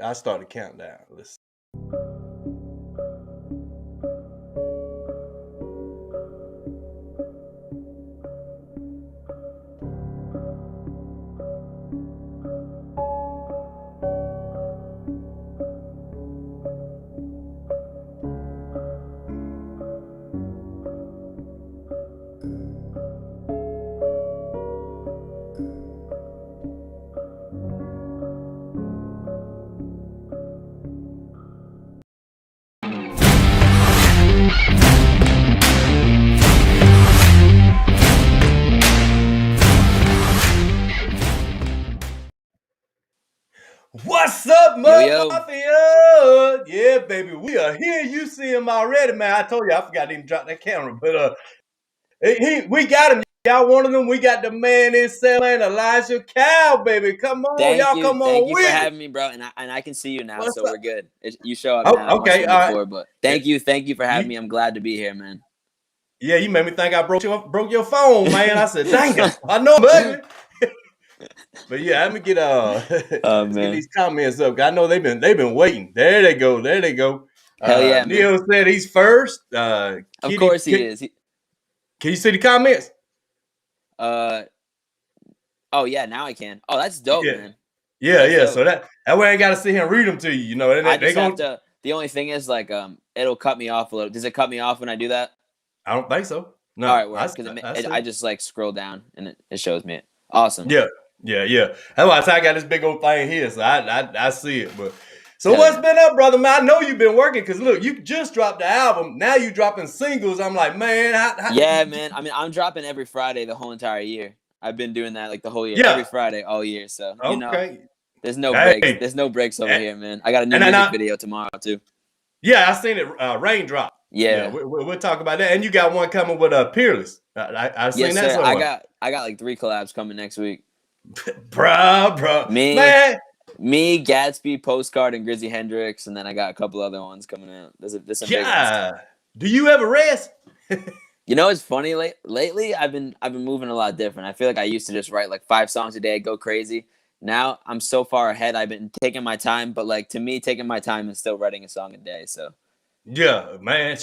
I started counting down. Let's What's up, Yo. Mafia? Yeah, baby, we are here. You see him already, man. I told you I forgot to even drop that camera, but we got him. Y'all wanted him. We got the man himself, man, Elijah Cal, baby. Come on, Thank y'all, you. come Thank on you for with it. having me, bro. And I can see you now, What's so up? we're good. You show up now. Oh, It must okay, have all been right. before, but Yeah, thank you for having you, me. I'm glad to be here, man. yeah, you made me think I broke your phone, man. I said, dang, I know I'm ugly. But yeah, let me get Oh let's get man. these comments up. I know they've been waiting. There they go. There they go. Hell yeah, man. Neil said he's first. Of Kitty, course he is. can you see the comments? Uh oh yeah, now I can. Oh, that's dope, Yeah, man. That's yeah. So dope. that way I ain't got to sit here and read them to you. You know, and I they just have going to the only thing is like it'll cut me off a little. Does it cut me off when I do that? I don't think so. All No, right, word. Because I I see. just like scroll down and it shows me it. Awesome. Yeah, yeah. That's why I got this big old thing here, so I see it. But so Hell what's yeah. been up, brother? Man, I know you've been working because look, you just dropped the album. Now you dropping singles. I'm like, man, Yeah, man. I mean, I'm dropping every Friday the whole entire year. I've been doing that like the whole year, every yeah, Friday all year. So okay. there's no breaks. Hey, There's no breaks over and, here, man. I got a new and then music video tomorrow too. yeah, I seen it. Raindrop. Yeah, Yeah. we'll talk about that. And you got one coming with Peerless. I seen Yes, that sir. somewhere. I got like 3 collabs coming next week. Bro, Me, man. Gatsby, Postcard, and Grizzy Hendrix, and then I got a couple other ones coming out. There's some big ones. God, do you ever rest? It's funny. Lately, I've been moving a lot different. I feel like I used to just write like 5 songs a day, go crazy. Now I'm so far ahead. I've been taking my time, but like to me, taking my time is still writing a song a day. So Yeah, man.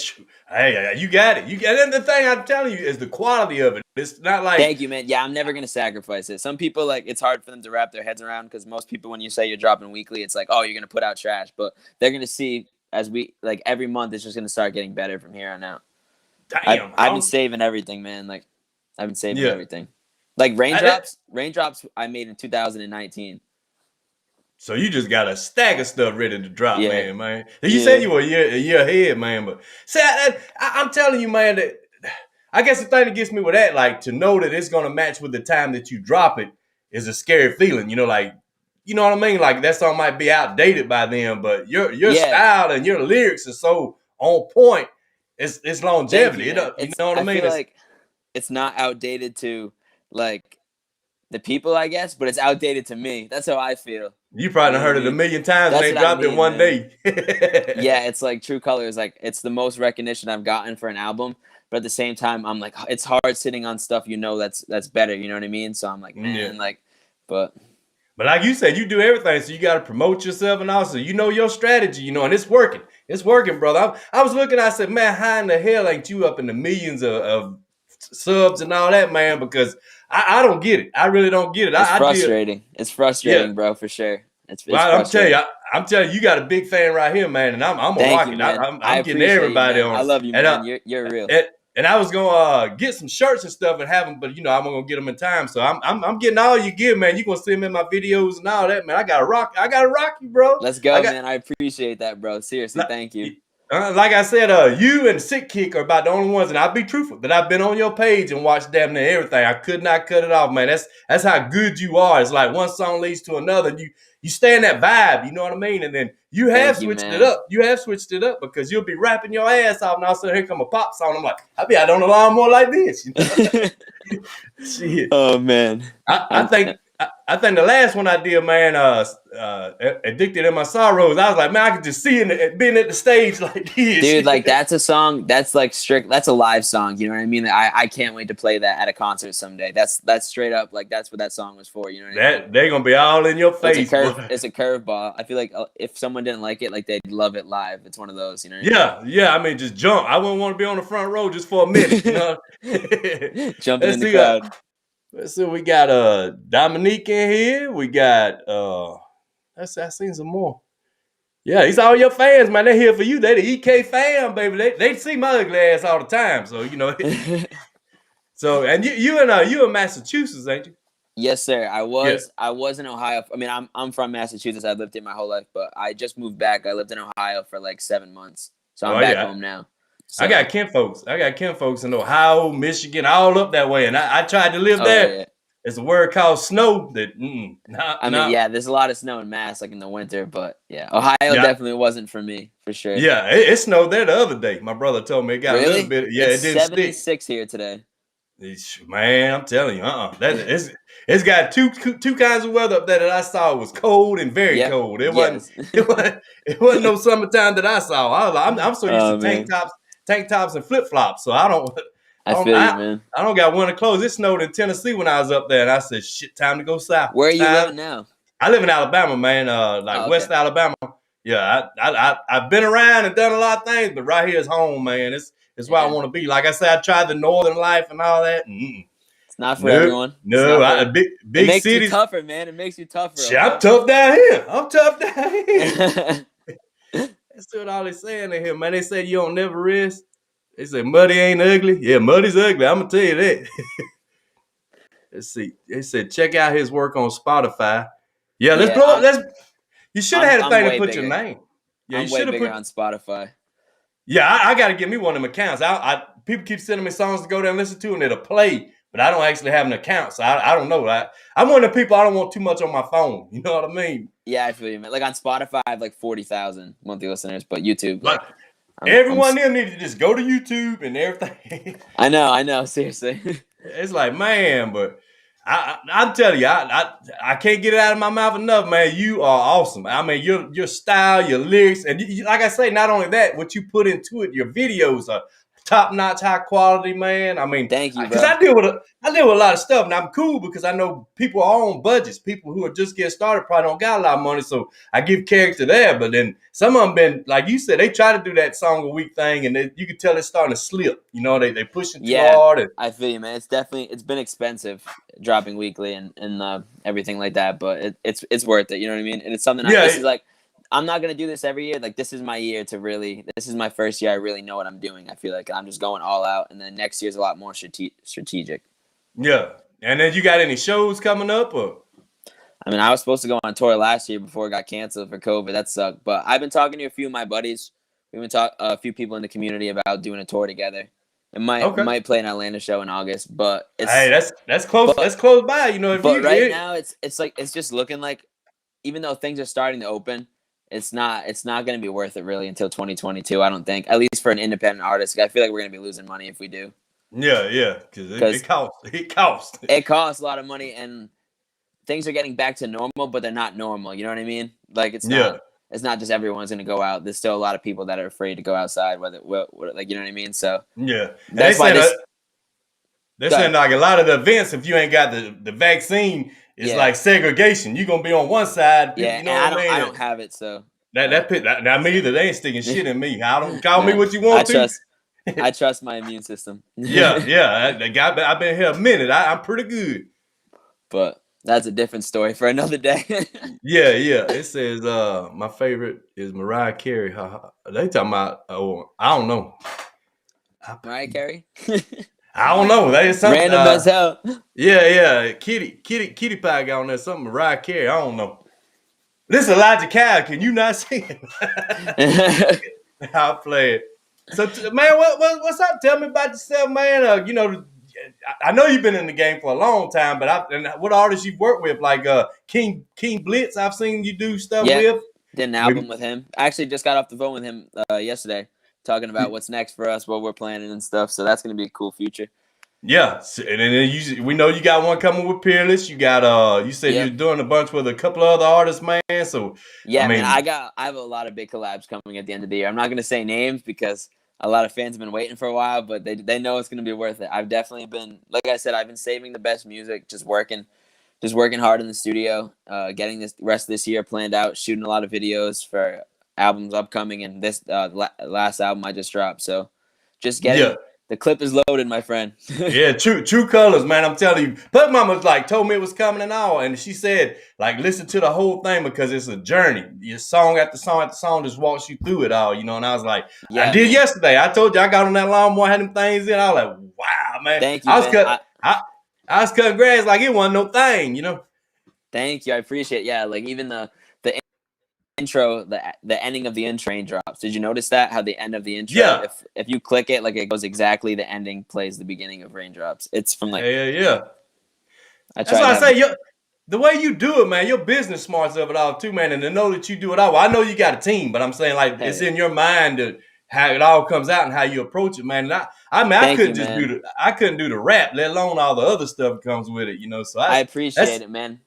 Hey, you got it. You got it. And the thing I'm telling you is the quality of it. It's not like, thank you, man. Yeah, I'm never gonna sacrifice it. Some people like it's hard for them to wrap their heads around because most people, when you say you're dropping weekly, it's like, oh, you're gonna put out trash. But they're gonna see as we like every month, it's just gonna start getting better from here on out. damn. I've been saving everything, man. Like I've been saving Yeah. everything. Like raindrops I made in 2019. So you just got a stack of stuff ready to drop, Yeah, man. You said yeah. you were a year ahead, man. But see, I'm telling you, man, that I guess the thing that gets me with that, like to know that it's gonna match with the time that you drop it, is a scary feeling. You know, like you know what I mean. Like that song might be outdated by then, but your Yeah, style and your lyrics are so on point. It's thank longevity. you, man. You know what I I mean? feel like it's not outdated to like the people, I guess, but it's outdated to me. That's how I feel. You You probably know what I heard it a mean? million times and That's they what I dropped it mean, one man. day. Yeah, it's like True Colors, like it's the most recognition I've gotten for an album. But at the same time, I'm like, it's hard sitting on stuff that's better. You know what I mean? So I'm like, Yeah. man, like, but But like you said, you do everything, so you got to promote yourself, and also you know your strategy, and it's working. It's working, brother. I was looking, I said, man, how in the hell ain't you up in the millions of subs and all that, man? Because I don't get it. I really don't get it. it's I did, frustrating. It's yeah. frustrating, bro, for sure. It's Well, frustrating. I'm telling you, you got a big fan right here, man, and I'm gonna Thank rock you, it. man. I I'm getting appreciate you, everybody man. on I it, love you, and man. You're real. and, and I was gonna get some shirts and stuff and have them, but I'm gonna get them in time. So I'm getting all you give, man. You gonna see them in my videos and all that, man. I gotta rock you, bro. Let's I go, got man. I appreciate that, bro. Seriously, like, thank you. like I said, you and Sick Kick are about the only ones, and I'll be truthful that I've been on your page and watched damn near everything. I could not cut it off, man. That's how good you are. It's like one song leads to another. You stay in that vibe, you know what I mean? And then you have Thank you, switched it man. up. You have switched it up because you'll be rapping your ass off, and all of a sudden here come a pop song. I'm like, I be out on the lawn more like this, you know? Shit. Oh man. I think I think the last one I did, man, Addicted in My Sorrows, I was like, man, I could just see it being at the stage like this. Dude, like that's a song that's like strict. That's a live song. You know what I mean? I can't wait to play that at a concert someday. That's straight up like that's what that song was for. You know what I mean? That they're gonna be all in your face. It's a curveball. I feel like if someone didn't like it, like they'd love it live. It's one of those. You know? What yeah. I mean, just jump. I wouldn't want to be on the front row just for a minute. You know? Jumping in the crowd. Let's see. We got Dominique in here. We got I seen some more. Yeah, these all your fans, man. They're here for you. They the EK fam, baby. They see my ugly ass all the time. So you know. So and you in Massachusetts, ain't you? Yes, sir. I was in Ohio. I mean, I'm from Massachusetts. I've lived here my whole life, but I just moved back. I lived in Ohio for like 7 months, so I'm back home now. So, I got kin folks in Ohio, Michigan, all up that way, and I tried to live there. Yeah. It's a word called snow. Yeah, there's a lot of snow in Mass, like in the winter, but yeah, Ohio definitely wasn't for me, for sure. Yeah, it snowed there the other day. My brother told me it got a little bit. Yeah, it's it didn't 76 stick. Here today. Man, I'm telling you, it's got two kinds of weather up there that I saw. It was cold and very cold. It wasn't no summertime that I saw. I'm so used to tank tops and flip flops, so I don't. I feel you, man. I don't got winter clothes. It snowed in Tennessee when I was up there, and I said, "Shit, time to go south." Where are you living now? I live in Alabama, man. West Alabama. Yeah, I've been around and done a lot of things, but right here is home, man. It's where I want to be. Like I said, I tried the northern life and all that. It's not for everyone. No, big it makes cities. You tougher, man. It makes you tougher. Shit, I'm tough down here. That's what all they saying in here, man. They say you don't never rest. They say Muddy ain't ugly. Yeah, Muddy's ugly. I'm gonna tell you that. Let's see. They said check out his work on Spotify. Yeah, let's blow up. You should have had a thing to put your name. Yeah, you should have put on Spotify. Yeah, I got to get me one of them accounts. People keep sending me songs to go there and listen to, and it'll play, but I don't actually have an account, so I don't know. I'm one of the people I don't want too much on my phone. You know what I mean? Yeah, I feel you, man. Like on Spotify, I have like 40,000 monthly listeners, but YouTube, everyone there needs to just go to YouTube and everything. I know. Seriously, it's like, man, but I'm telling you, I can't get it out of my mouth enough, man. You are awesome. I mean, your style, your lyrics, and like I say, not only that, what you put into it, your videos are top notch, high quality, man. I mean, thank you, bro. Because I deal with a lot of stuff, and I'm cool because I know people are on budgets. People who are just getting started probably don't got a lot of money, so I give character there. But then some of them been, like you said, they try to do that song a week thing, and you can tell it's starting to slip. You know, they pushing too hard. And I feel you, man. It's been expensive dropping weekly and everything like that, but it's worth it. You know what I mean? And it's something. This is like. I'm not gonna do this every year. Like this is my year to really. This is my first year. I really know what I'm doing. I feel like I'm just going all out, and then next year's a lot more strategic. Yeah, and then you got any shows coming up? Or I mean, I was supposed to go on tour last year before it got canceled for COVID. That sucked. But I've been talking to a few of my buddies. We've been talking a few people in the community about doing a tour together. It might play an Atlanta show in August, but that's close. That's close by. You know, right now it's just looking like, even though things are starting to open. It's not going to be worth it really until 2022. I don't think, at least for an independent artist. I feel like we're going to be losing money if we do. Yeah, because it costs. It costs a lot of money, and things are getting back to normal, but they're not normal. You know what I mean? Like it's not just everyone's going to go out. There's still a lot of people that are afraid to go outside. Like you know what I mean? So yeah, that's why they're saying like a lot of the events, if you ain't got the vaccine. It's like segregation. You're gonna be on one side. Yeah, you know what I mean? I don't have it, so that me either. They ain't sticking shit in me. I don't call me what you want to. I trust my immune system. yeah. I've been here a minute. I'm pretty good. But that's a different story for another day. yeah. It says my favorite is Mariah Carey. They talking about I don't know. Mariah Carey. I don't know. That is something random as hell. Yeah. Kitty Pie got on there. Something Mariah Carey. I don't know. This is Elijah Kyle. Can you not see it? I'll play it. So, man, what's up? Tell me about yourself, man. You know, I know you've been in the game for a long time, but what artists you've worked with, like King Blitz, I've seen you do stuff with. Did an album with him. I actually just got off the phone with him yesterday. Talking about what's next for us, what we're planning and stuff. So that's going to be a cool future. Yeah, and then we know you got one coming with Peerless. You got you said you're Yep. doing a bunch with a couple of other artists, man. So I Yeah, man, mean, I have a lot of big collabs coming at the end of the year. I'm not gonna say names because a lot of fans have been waiting for a while, but they know it's gonna be worth it. I've definitely been, like I said, I've been saving the best music, just working hard in the studio, getting this rest of this year planned out, shooting a lot of videos for albums upcoming, and this last album I just dropped. So, just yeah. getting the clip is loaded, my friend. Yeah, true colors, man. I'm telling you. Pug Mama like told me it was coming and all, and she said like listen to the whole thing because it's a journey. Your song after song after song just walks you through it all, you know. And I was like, I Yeah, did man. yesterday. I told you I got on that lawnmower, had them things in. I was like, wow, man. Thank you, man. I was cutting grass like it wasn't no thing, you know. Thank you. I appreciate it. Yeah, like even the intro, the ending of the intro drops. Did you notice that? How the end of the intro, Yeah, if you click it, like it goes exactly the ending plays the beginning of Raindrops. It's from like yeah. I That's tried why to I have say the way you do it, man, your business smarts of it all too, man. And to know that you do it all. Well, I know you got a team, but I'm saying like hell it's yeah. in your mind to how it all comes out and how you approach it, man. And I mean, Thank you, man. I couldn't do the rap, let alone all the other stuff that comes with it, you know. So I that's appreciate it, man.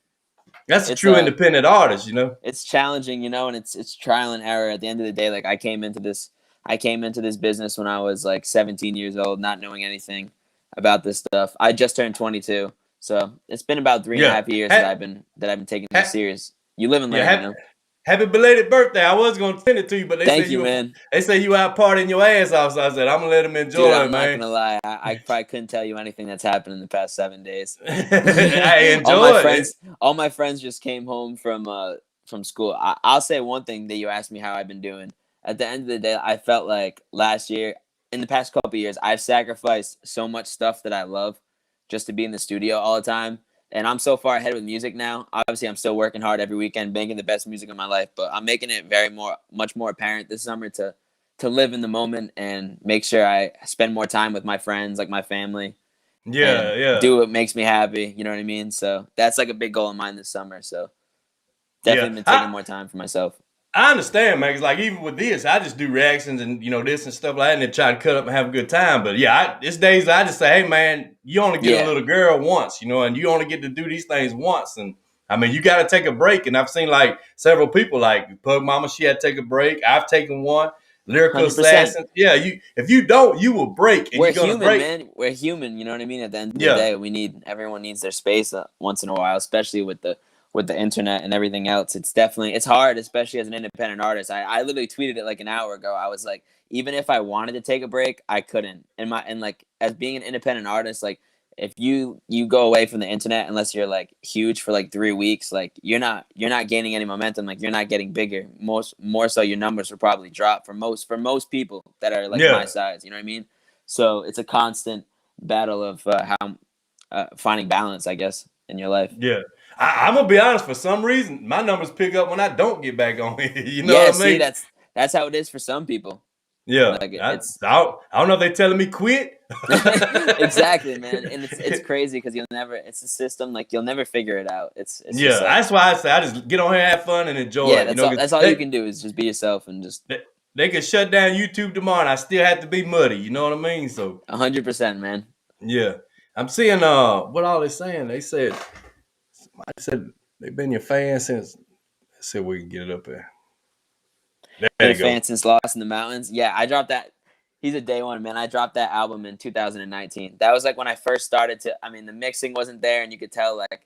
that's a It's true independent artist, you know. it's challenging, and it's trial and error. At the end of the day, like I came into this business when I was like 17 years old, not knowing anything about this stuff. I just turned 22, so it's been about three and a Yeah, half years ha, that I've been taking this ha, serious. You live and yeah. learn, you know. Happy belated birthday. I was gonna send it to you, but Thank you, man. they say you out partying your ass off. So I said I'm gonna let them Dude, enjoy I'm it, not man. gonna lie. I probably couldn't tell you anything that's happened in the past 7 days. I all my enjoy it. friends, all my friends just came home from school. I'll say one thing that you asked me how I've been doing. At the end of the day, I felt like last year, in the past couple of years, I've sacrificed so much stuff that I love just to be in the studio all the time. And I'm so far ahead with music now. Obviously, I'm still working hard every weekend, making the best music of my life. But I'm making it much more apparent this summer to live in the moment and make sure I spend more time with my friends, like my family, Yeah, and yeah. do what makes me happy. You know what I mean? So that's like a big goal of mine this summer. So Yeah, definitely been taking more time for myself. I understand, man. Cause like even with this, I just do reactions and you know this and stuff like that, and then try to cut up and have a good time. But yeah, it's days I just say, hey man, you only get a Yeah, little girl once, you know, and you only get to do these things once. And I mean, you got to take a break. And I've seen like several people, like Pug Mama, she had to take a break. I've taken one. Lyrical 100%. Assassin, yeah. You if you don't, you will break, and We're you're gonna human, break. man. We're human. You know what I mean? At the end of the Yeah, day, everyone needs their space once in a while, especially with the internet and everything else. It's hard, especially as an independent artist. I literally tweeted it like an hour ago. I was like, even if I wanted to take a break, I couldn't. And like as being an independent artist, like if you go away from the internet unless you're like huge for like 3 weeks, like you're not gaining any momentum. Like you're not getting bigger. More so, your numbers will probably drop for most people that are like my yeah, size. You know what I mean? So it's a constant battle of how finding balance, I guess, in your life. yeah. I'm gonna be honest. For some reason, my numbers pick up when I don't get back on it. You know Yeah, what I see, mean? that's how it is for some people. Yeah, Like it's I don't know if they telling me quit. exactly, man, and it's crazy because you'll never. It's a system like you'll never figure it out. It's Yeah, just like that's why I say I just get on here, have fun, and enjoy yeah, it. You know, 'cause that's all you can do is just be yourself and just they could shut down YouTube tomorrow, and I still have to be muddy. You know what I mean? So 100%, man. yeah, I'm seeing what all they saying. They said somebody said they've been your fan since. Let's see if we can get it up there. There Been a you go. fan since Lost in the Mountains. Yeah, I dropped that. He's a day one, man. I dropped that album in 2019. That was like when I first started to. I mean, the mixing wasn't there, and you could tell like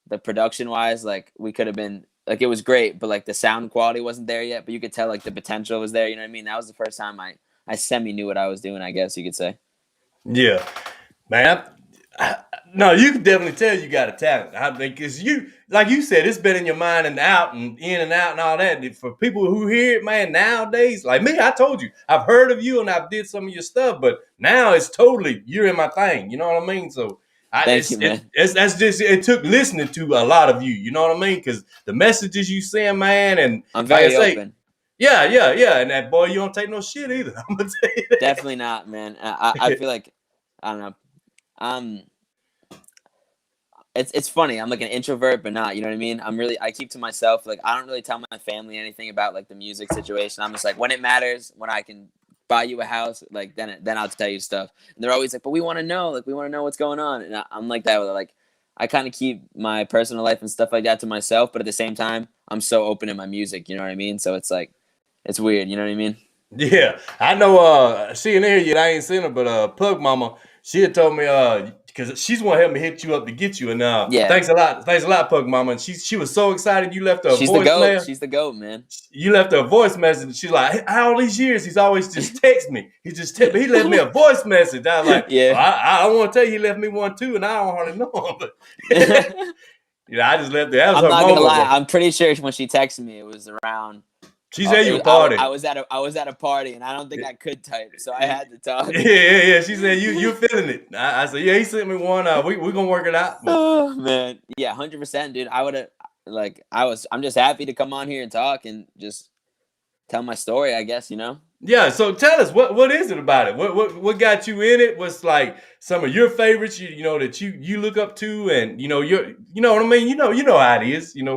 the production wise, like we could have been like it was great, but like the sound quality wasn't there yet. But you could tell like the potential was there. You know what I mean? That was the first time I semi knew what I was doing. I guess you could say. Yeah, man. No, you can definitely tell you got a talent. I think because you, like you said, it's been in your mind and out and in and out and all that. For people who hear it, man, nowadays, like me, I told you, I've heard of you and I've did some of your stuff, but now it's totally you're in my thing. You know what I mean? So Thank you, man. it's that's just it took listening to a lot of you. You know what I mean? Because the messages you send, man, and I'm like I very say, open. yeah, and that boy, you don't take no shit either. I'm gonna tell you Definitely not, man. I that. feel like I don't know. Um, it's funny. I'm like an introvert, but not. You know what I mean? I keep to myself. Like I don't really tell my family anything about like the music situation. I'm just like when it matters, when I can buy you a house, like then I'll tell you stuff. And they're always like, but we want to know, what's going on. And I'm like that with like, I kind of keep my personal life and stuff like that to myself, but at the same time, I'm so open in my music. You know what I mean? So it's like, it's weird. You know what I mean? Yeah, I know. She ain't here yet. I ain't seen her, but Pug Mama, she had told me because she's want to help me hit you up to get you. And Yeah. thanks a lot, Pug Mama. And she was so excited you left her a She's the goat. voicemail. She's the goat, man. You left her a voice message. She's like, all these years, he's always just text me. He just text me. He left me a voice message. I was like, Yeah. well, I want to tell you, he left me one too, and I don't hardly know him. But I just left it. That was I'm her not moment, gonna lie. bro. I'm pretty sure when she texted me, it was around. She said you a party. I was at a party, and I don't think I could type, so I had to talk. Yeah. She said you feeling it. I said, yeah. He sent me one. We gonna work it out. Oh man, yeah, 100%, dude. I would have I'm just happy to come on here and talk and just tell my story. I guess Yeah. So tell us what is it about it? What got you in it? What's like some of your favorites? You know that you look up to, and you know what I mean. You know how it is. You know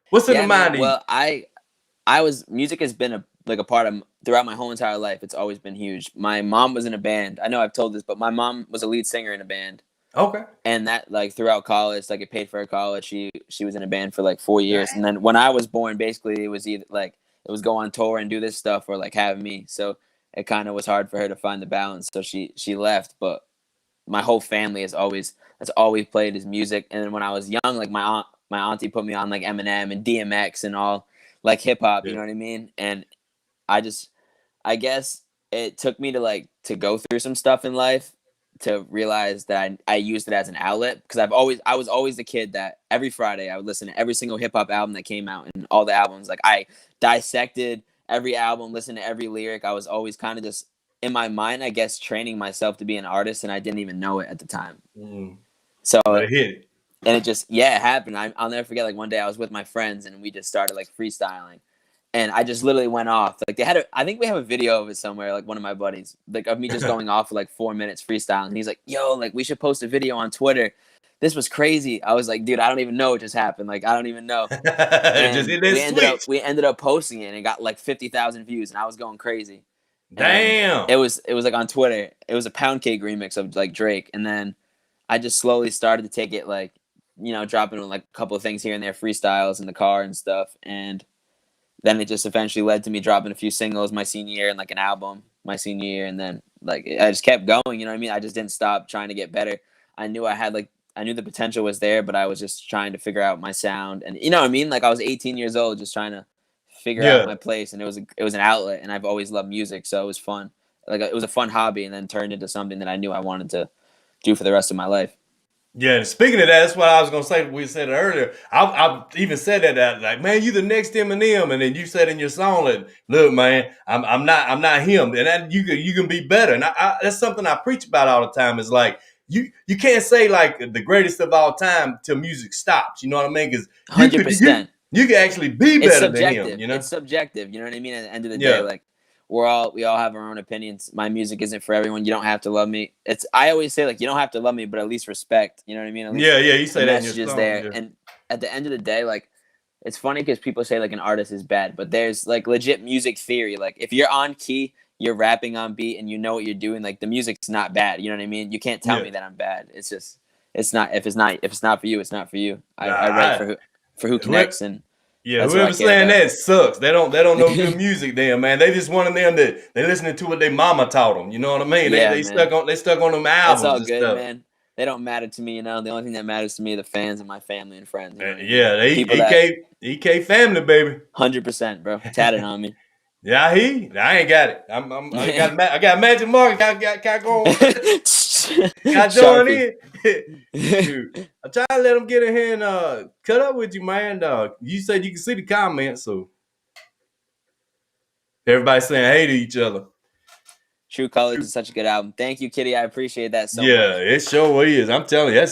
what's in the mind of you? Well, music has been a part of throughout my whole entire life. It's always been huge. My mom was in a band. I know I've told this, but my mom was a lead singer in a band. Okay. And that like throughout college, like it paid for her college. She was in a band for like 4 years. And then when I was born, basically it was either like it was go on tour and do this stuff or like have me. So it kind of was hard for her to find the balance. So she left, but my whole family has always played his music. And then when I was young, like my auntie put me on like Eminem and DMX and all like hip hop, you know what I mean? And I guess it took me to go through some stuff in life to realize that I used it as an outlet, because I was always the kid that every Friday I would listen to every single hip hop album that came out, and all the albums. Like I dissected every album, listened to every lyric. I was always kind of just in my mind, I guess, training myself to be an artist, and I didn't even know it at the time. So I hit it. And it just, it happened. I'll never forget, like, one day I was with my friends, and we just started, like, freestyling. And I just literally went off. Like, I think we have a video of it somewhere, like, one of my buddies, like, of me just going off for, like, 4 minutes freestyling. And he's like, yo, like, we should post a video on Twitter. This was crazy. I was like, dude, I don't even know what just happened. Like, I don't even know. And we ended up posting it, and it got, like, 50,000 views, and I was going crazy. Damn. And it was, like, on Twitter. It was a Pound Cake remix of, like, Drake. And then I just slowly started to take it, like, dropping like a couple of things here and there, freestyles in the car and stuff. And then it just eventually led to me dropping a few singles my senior year and like an album my senior year. And then like I just kept going, you know what I mean? I just didn't stop trying to get better. I knew the potential was there, but I was just trying to figure out my sound. And you know what I mean? Like I was 18 years old, just trying to figure out my place. And it was an outlet, and I've always loved music. So it was fun. Like it was a fun hobby, and then turned into something that I knew I wanted to do for the rest of my life. Yeah, and speaking of that, that's what I was gonna say. We said it earlier. I even said that like, man, you the next Eminem, and then you said in your song, like, look, man, I'm not him, and that you can be better. And I that's something I preach about all the time. Is like you can't say like the greatest of all time till music stops. You know what I mean? Because 100%. You can actually be better than him. You know, it's subjective. You know what I mean? At the end of the day, like. We all have our own opinions. My music isn't for everyone. You don't have to love me. I always say, like, you don't have to love me, but at least respect. You know what I mean? At least you say that in your song. there. Yeah. And at the end of the day, like, it's funny because people say like an artist is bad, but there's like legit music theory. Like if you're on key, you're rapping on beat, and you know what you're doing, like the music's not bad. You know what I mean? You can't tell me that I'm bad. It's just if it's not for you, it's not for you. I write for who connects and. Yeah, whoever's saying that sucks. They don't know good music then, man. They just one of them that they listening to what their mama taught them. You know what I mean? They stuck on them albums. It's all good, stuff. Man. They don't matter to me, The only thing that matters to me are the fans and my family and friends. EK family, baby. 100%, bro. Tatted on me. Yeah, I ain't got it. I got Magic Mark. Got going. Got join in. Dude, I'm trying to let them get in here and cut up with you, man. You said you can see the comments, so everybody's saying hey to each other. True Colors is such a good album. Thank you, Kitty. I appreciate that so much. Yeah, it sure is. I'm telling you,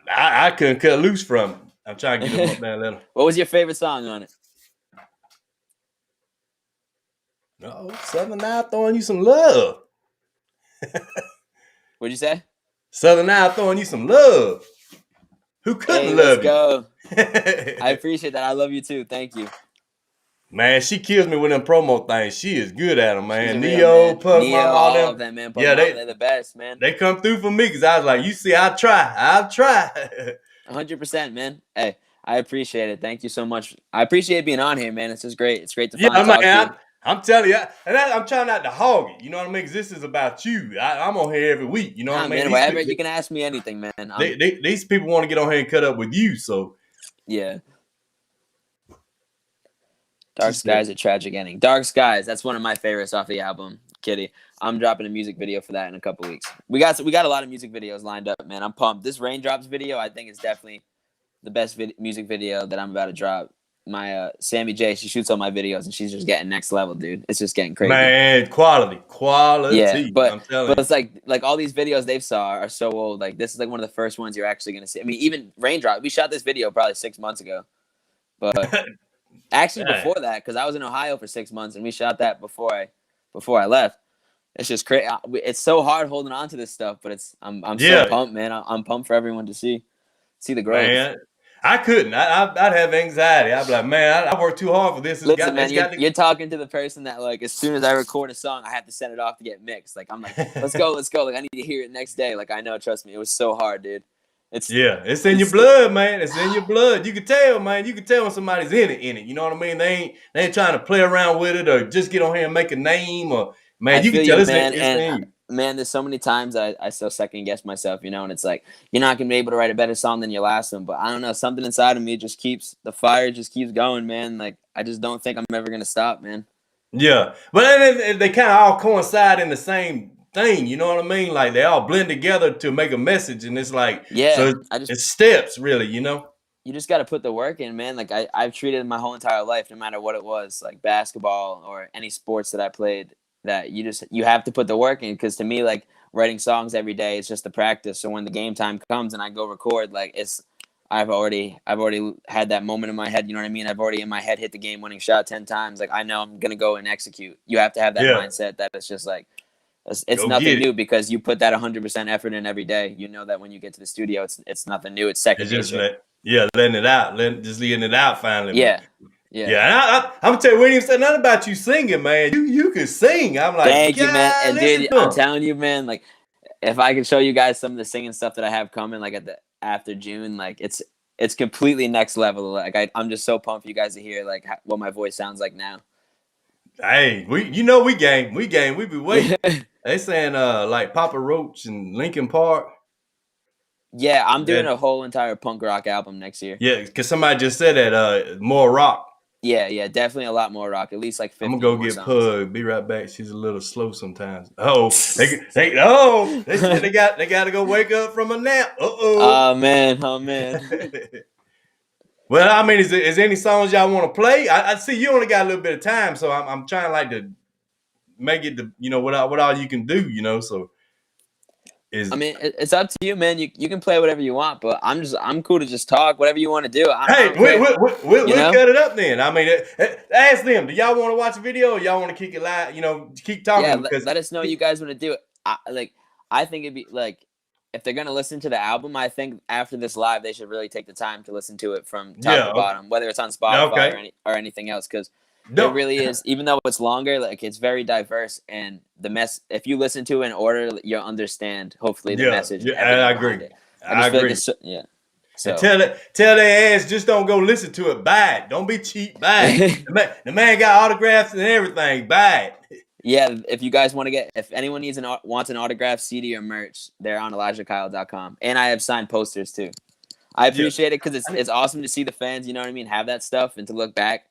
I couldn't cut loose from it. I'm trying to get them up there a little. What was your favorite song on it? No, Southern Eye throwing you some love. What'd you say? Southern Eye throwing you some love. Who couldn't love you? Let's go. I appreciate that. I love you too. Thank you. Man, she kills me with them promo things. She is good at them, She's a man. real Neo, man. Puff Neo, Mama, all all of them. them, man. But Yeah, mama, they're the best, man. they come through for me because I was like, you see, I'll try. 100%, man. Hey, I appreciate it. Thank you so much. I appreciate being on here, man. It's just great. It's great to Yeah, finally talk to man, you. I'm telling you, I'm trying not to hog it. You know what I mean? Because this is about you. I'm on here every week. You know what I mean? Man, whatever. You can ask me anything, man. These people want to get on here and cut up with you, so. Yeah. Dark Skies, a tragic ending. Dark Skies, that's one of my favorites off the album, Kitty. I'm dropping a music video for that in a couple weeks. We got a lot of music videos lined up, man. I'm pumped. This Raindrops video, I think, is definitely the best music video that I'm about to drop. My Sammy J, she shoots all my videos, and she's just getting next level, dude. It's just getting crazy. Man, quality. Yeah, but I'm telling you. It's like all these videos they've saw are so old. Like this is like one of the first ones you're actually gonna see. I mean, even Raindrop. We shot this video probably 6 months ago, but actually before that, because I was in Ohio for 6 months and we shot that before I left. It's just crazy. It's so hard holding on to this stuff, but I'm so pumped, man. I'm pumped for everyone to see the growth. Man, I couldn't. I'd have anxiety. I'd be like, man, I worked too hard for this. Listen, man, you're talking to the person that, like, as soon as I record a song, I have to send it off to get mixed. Like, I'm like, let's go. Like, I need to hear it next day. Like, I know, trust me, it was so hard, dude. It's in your blood, man. It's in your blood. You can tell, man. You can tell when somebody's in it. You know what I mean? They ain't trying to play around with it or just get on here and make a name. Or man, you can tell it's in you. Man, there's so many times I still second guess myself, you know, and it's like you're not gonna be able to write a better song than your last one. But I don't know, something inside of me the fire just keeps going, man. Like I just don't think I'm ever gonna stop, man. Yeah, but then they kind of all coincide in the same thing. You know what I mean? Like they all blend together to make a message, and it's like it's steps, really. You know. You just got to put the work in, man. Like I've treated my whole entire life, no matter what it was, like basketball or any sports that I played, that you have to put the work in. Because to me, like writing songs every day is just a practice. So when the game time comes and I go record, like I've already had that moment in my head. You know what I mean? I've already in my head hit the game winning shot 10 times. Like I know I'm gonna go and execute. You have to have that mindset that it's just like it's nothing new because you put that 100% effort in every day. You know that when you get to the studio, it's nothing new. It's second nature. Letting it out, letting it out finally. Yeah. And I'm gonna tell you, we didn't even say nothing about you singing, man. You can sing. I'm like, thank you, man. And dude, I'm telling you, man, like if I can show you guys some of the singing stuff that I have coming, like after June, like it's completely next level. Like I'm just so pumped for you guys to hear like what my voice sounds like now. Hey, we game. We be waiting. They saying like Papa Roach and Linkin Park. Yeah, I'm doing a whole entire punk rock album next year. Yeah, because somebody just said that more rock. Yeah, definitely a lot more rock. At least like 50. I'm gonna go get Pug. Be right back. She's a little slow sometimes. They got to go wake up from a nap. Oh man. Well, I mean, is there any songs y'all want to play? I see you only got a little bit of time, so I'm trying like to make it what all you can do, so. I mean, it's up to you, man. You can play whatever you want, but I'm cool to just talk, whatever you want to do. We'll cut it up then. I mean, ask them. Do y'all want to watch a video or y'all want to kick it live? Keep talking. Yeah, let us know you guys want to do it. I think it'd be like if they're gonna listen to the album, I think after this live, they should really take the time to listen to it from top to bottom, whether it's on Spotify or anything else, because. It really is. Even though it's longer, like it's very diverse, and if you listen to it in order, you'll understand. Hopefully, the message. Yeah, I agree. I agree. So tell their ass just don't go listen to it. Buy it. Don't be cheap. Buy it. the man got autographs and everything. Buy it. Yeah, if you guys want to if anyone wants an autographed CD or merch, they're on ElijahKyle.com, and I have signed posters too. I appreciate it because it's awesome to see the fans. You know what I mean? Have that stuff and to look back.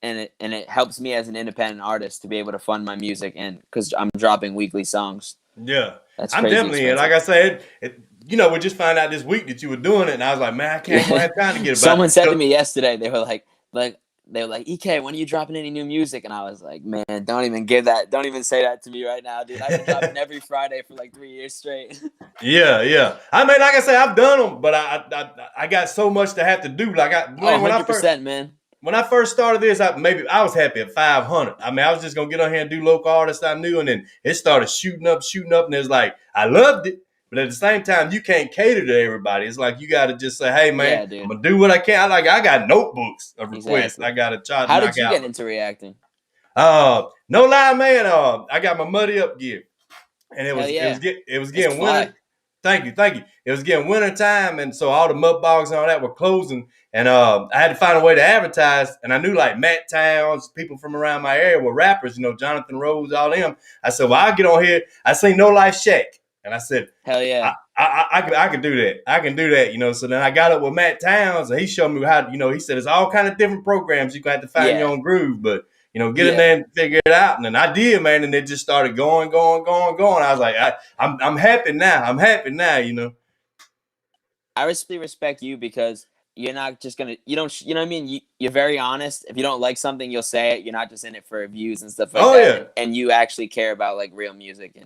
And it helps me as an independent artist to be able to fund my music, and because I'm dropping weekly songs. Yeah, I'm definitely in. Like I said, we just found out this week that you were doing it, and I was like, man, I can't have time to get about Someone said to me yesterday, they were like, EK, when are you dropping any new music? And I was like, man, don't even say that to me right now, dude. I've been dropping every Friday for like 3 years straight. Yeah. I mean, like I said, I've done them, but I got so much to have to do. Like 100%, man. When I first started this, I was happy at 500. I mean, I was just gonna get on here and do local artists I knew, and then it started shooting up, and it's like I loved it. But at the same time, you can't cater to everybody. It's like you got to just say, "Hey, man, Yeah, dude. I'm gonna do what I can." I got notebooks of requests. Exactly. I got to try to How knock did you out. get into reacting? No lie, man. I got my Muddy Up gear, and Hell yeah. it was It's getting fly. winter. Thank you. It was getting winter time, and so all the mud bogs and all that were closing, and I had to find a way to advertise. And I knew like Matt Towns, people from around my area were rappers, Jonathan Rose, all them. I said, well, I'll get on here. I seen No Life Shack, and I said, hell yeah, I could do that. I can do that, So then I got up with Matt Towns, and he showed me how. He said it's all kind of different programs. You have to find your own groove, but get in there and figure it out. And then I did, man, and it just started going. I was like, I'm happy now. I'm happy now. I really respect you because you're not just gonna, you don't, you know what I mean? You're very honest. If you don't like something, you'll say it. You're not just in it for views and stuff like that. Yeah. And you actually care about like real music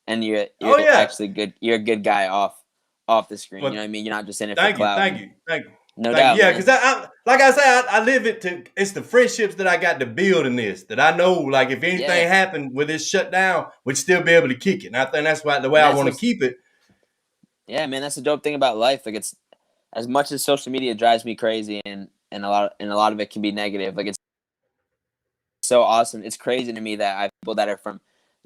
and you're actually good. You're a good guy off the screen. You know what I mean? You're not just in it for clout. Thank you. No doubt. Yeah, because I like I said, I live it to. It's the friendships that I got to build in this. That I know, like if anything happened with this shutdown, we'd still be able to kick it. And I think that's why the way I want to keep it. Yeah, man, that's the dope thing about life. Like it's as much as social media drives me crazy, and a lot of it can be negative. Like it's so awesome. It's crazy to me that I have people that are from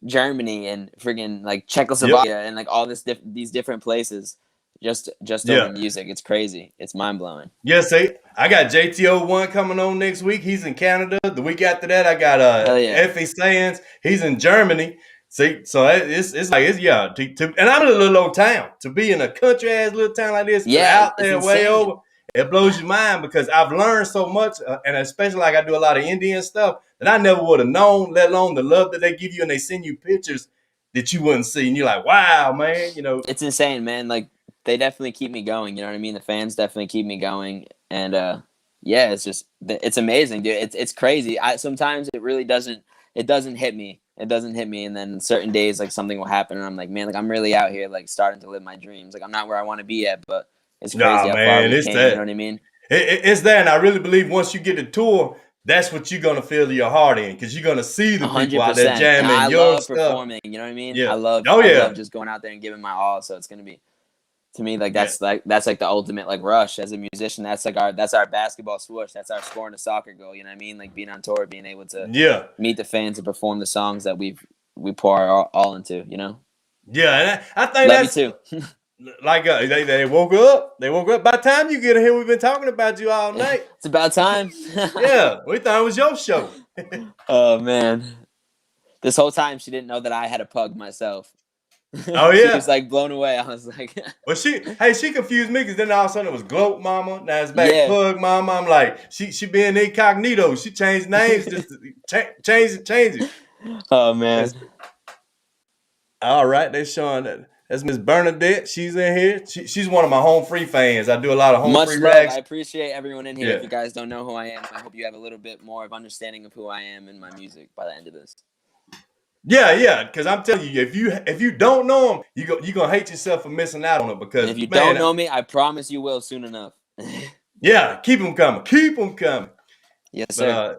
Germany and friggin' like Czechoslovakia and like all these different places just over music. It's crazy. It's mind blowing. Yeah, see, I got JTO1 coming on next week. He's in Canada. The week after that, I got Effie Sands. He's in Germany. See, so it's and I'm in a little old town. To be in a country ass little town like this, out there way over, it blows your mind because I've learned so much, and especially like I do a lot of Indian stuff that I never would have known, let alone the love that they give you, and they send you pictures that you wouldn't see, and you're like, wow, man, It's insane, man. Like they definitely keep me going. You know what I mean? The fans definitely keep me going, and it's amazing, dude. It's crazy. Sometimes it really doesn't hit me. It doesn't hit me, and then certain days like something will happen, and I'm like, man, like I'm really out here, like starting to live my dreams. Like I'm not where I want to be at, but it's crazy how far we came. You know what I mean? It's there, and I really believe once you get the tour, that's what you're gonna feel your heart in, because you're gonna see the people out there jamming. I love performing. You know what I mean? Yeah. I love just going out there and giving my all. So it's gonna be, to me, like that's like the ultimate like rush as a musician. That's our basketball swoosh. That's our scoring a soccer goal. You know what I mean? Like being on tour, being able to meet the fans and perform the songs that we pour our all into. You know? Yeah, and I think that's me too. Like they woke up. They woke up. By the time you get here, we've been talking about you all night. It's about time. Yeah, we thought it was your show. Oh man, this whole time she didn't know that I had a pug myself. Oh yeah, she was like blown away. I was like, well, she confused me because then all of a sudden it was Gloat Mama. Now it's back Pug Mama. I'm like, she being incognito. She changed names just to change it. Oh man. All right, they showing that. That's Miss Bernadette. She's in here. She's one of my home free fans. I do a lot of home free rags. I appreciate everyone in here. Yeah. If you guys don't know who I am, I hope you have a little bit more of understanding of who I am and my music by the end of this. Yeah, because I'm telling you, if you don't know him, you're gonna hate yourself for missing out on it. Because and if you don't know me, I promise you will soon enough. Yeah, keep them coming. Keep them coming. Yes, sir.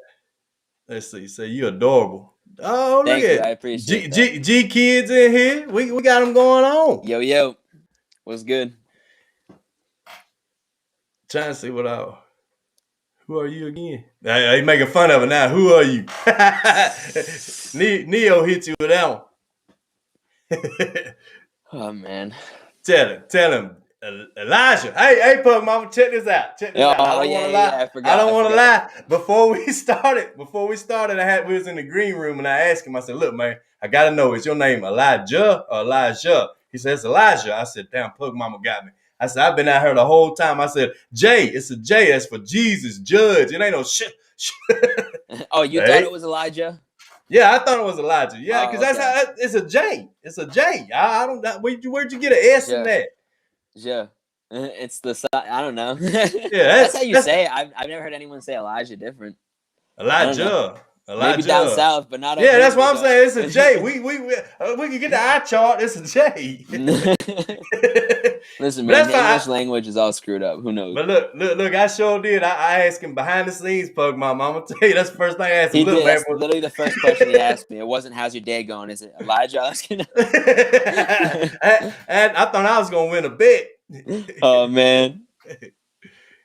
Let's see. Say you're adorable. Oh, Thank look you. at I appreciate that. G kids in here. We got them going on. Yo, what's good? Trying to see who are you again? They making fun of it now. Who are you? Neo hit you with that one. Oh man. Tell him. Elijah, hey, Pug Mama, check this out. I don't want to lie. Before we started, we was in the green room and I asked him. I said, "Look, man, I gotta know, is your name Elijah or Elijah?" He said, "It's Elijah." I said, "Damn, Pug Mama got me." I said, "I've been out here the whole time." I said, "J, it's a J. That's for Jesus, Judge. It ain't no shit." Oh, you thought it was Elijah? Yeah, I thought it was Elijah. Yeah, because that's how it's a J. It's a J. I don't. Where'd you get an S in that? Yeah, it's I don't know. Yeah, that's how you say it. I've never heard anyone say Elijah different. Elijah. Maybe down Elijah. south, but not up Yeah, here. that's what I'm big saying. It's a J. We can get the eye chart. It's a J. Listen, But man, that's the English fine. language is all screwed up. Who knows? But look, I sure did. I asked him behind the scenes, Pug Mama. I'm gonna tell you, that's the first thing I asked him. He Look, did. man. That's literally the first question he asked me. It wasn't, "How's your day going?" Is it Elijah? and I thought I was gonna win a bet. Oh man,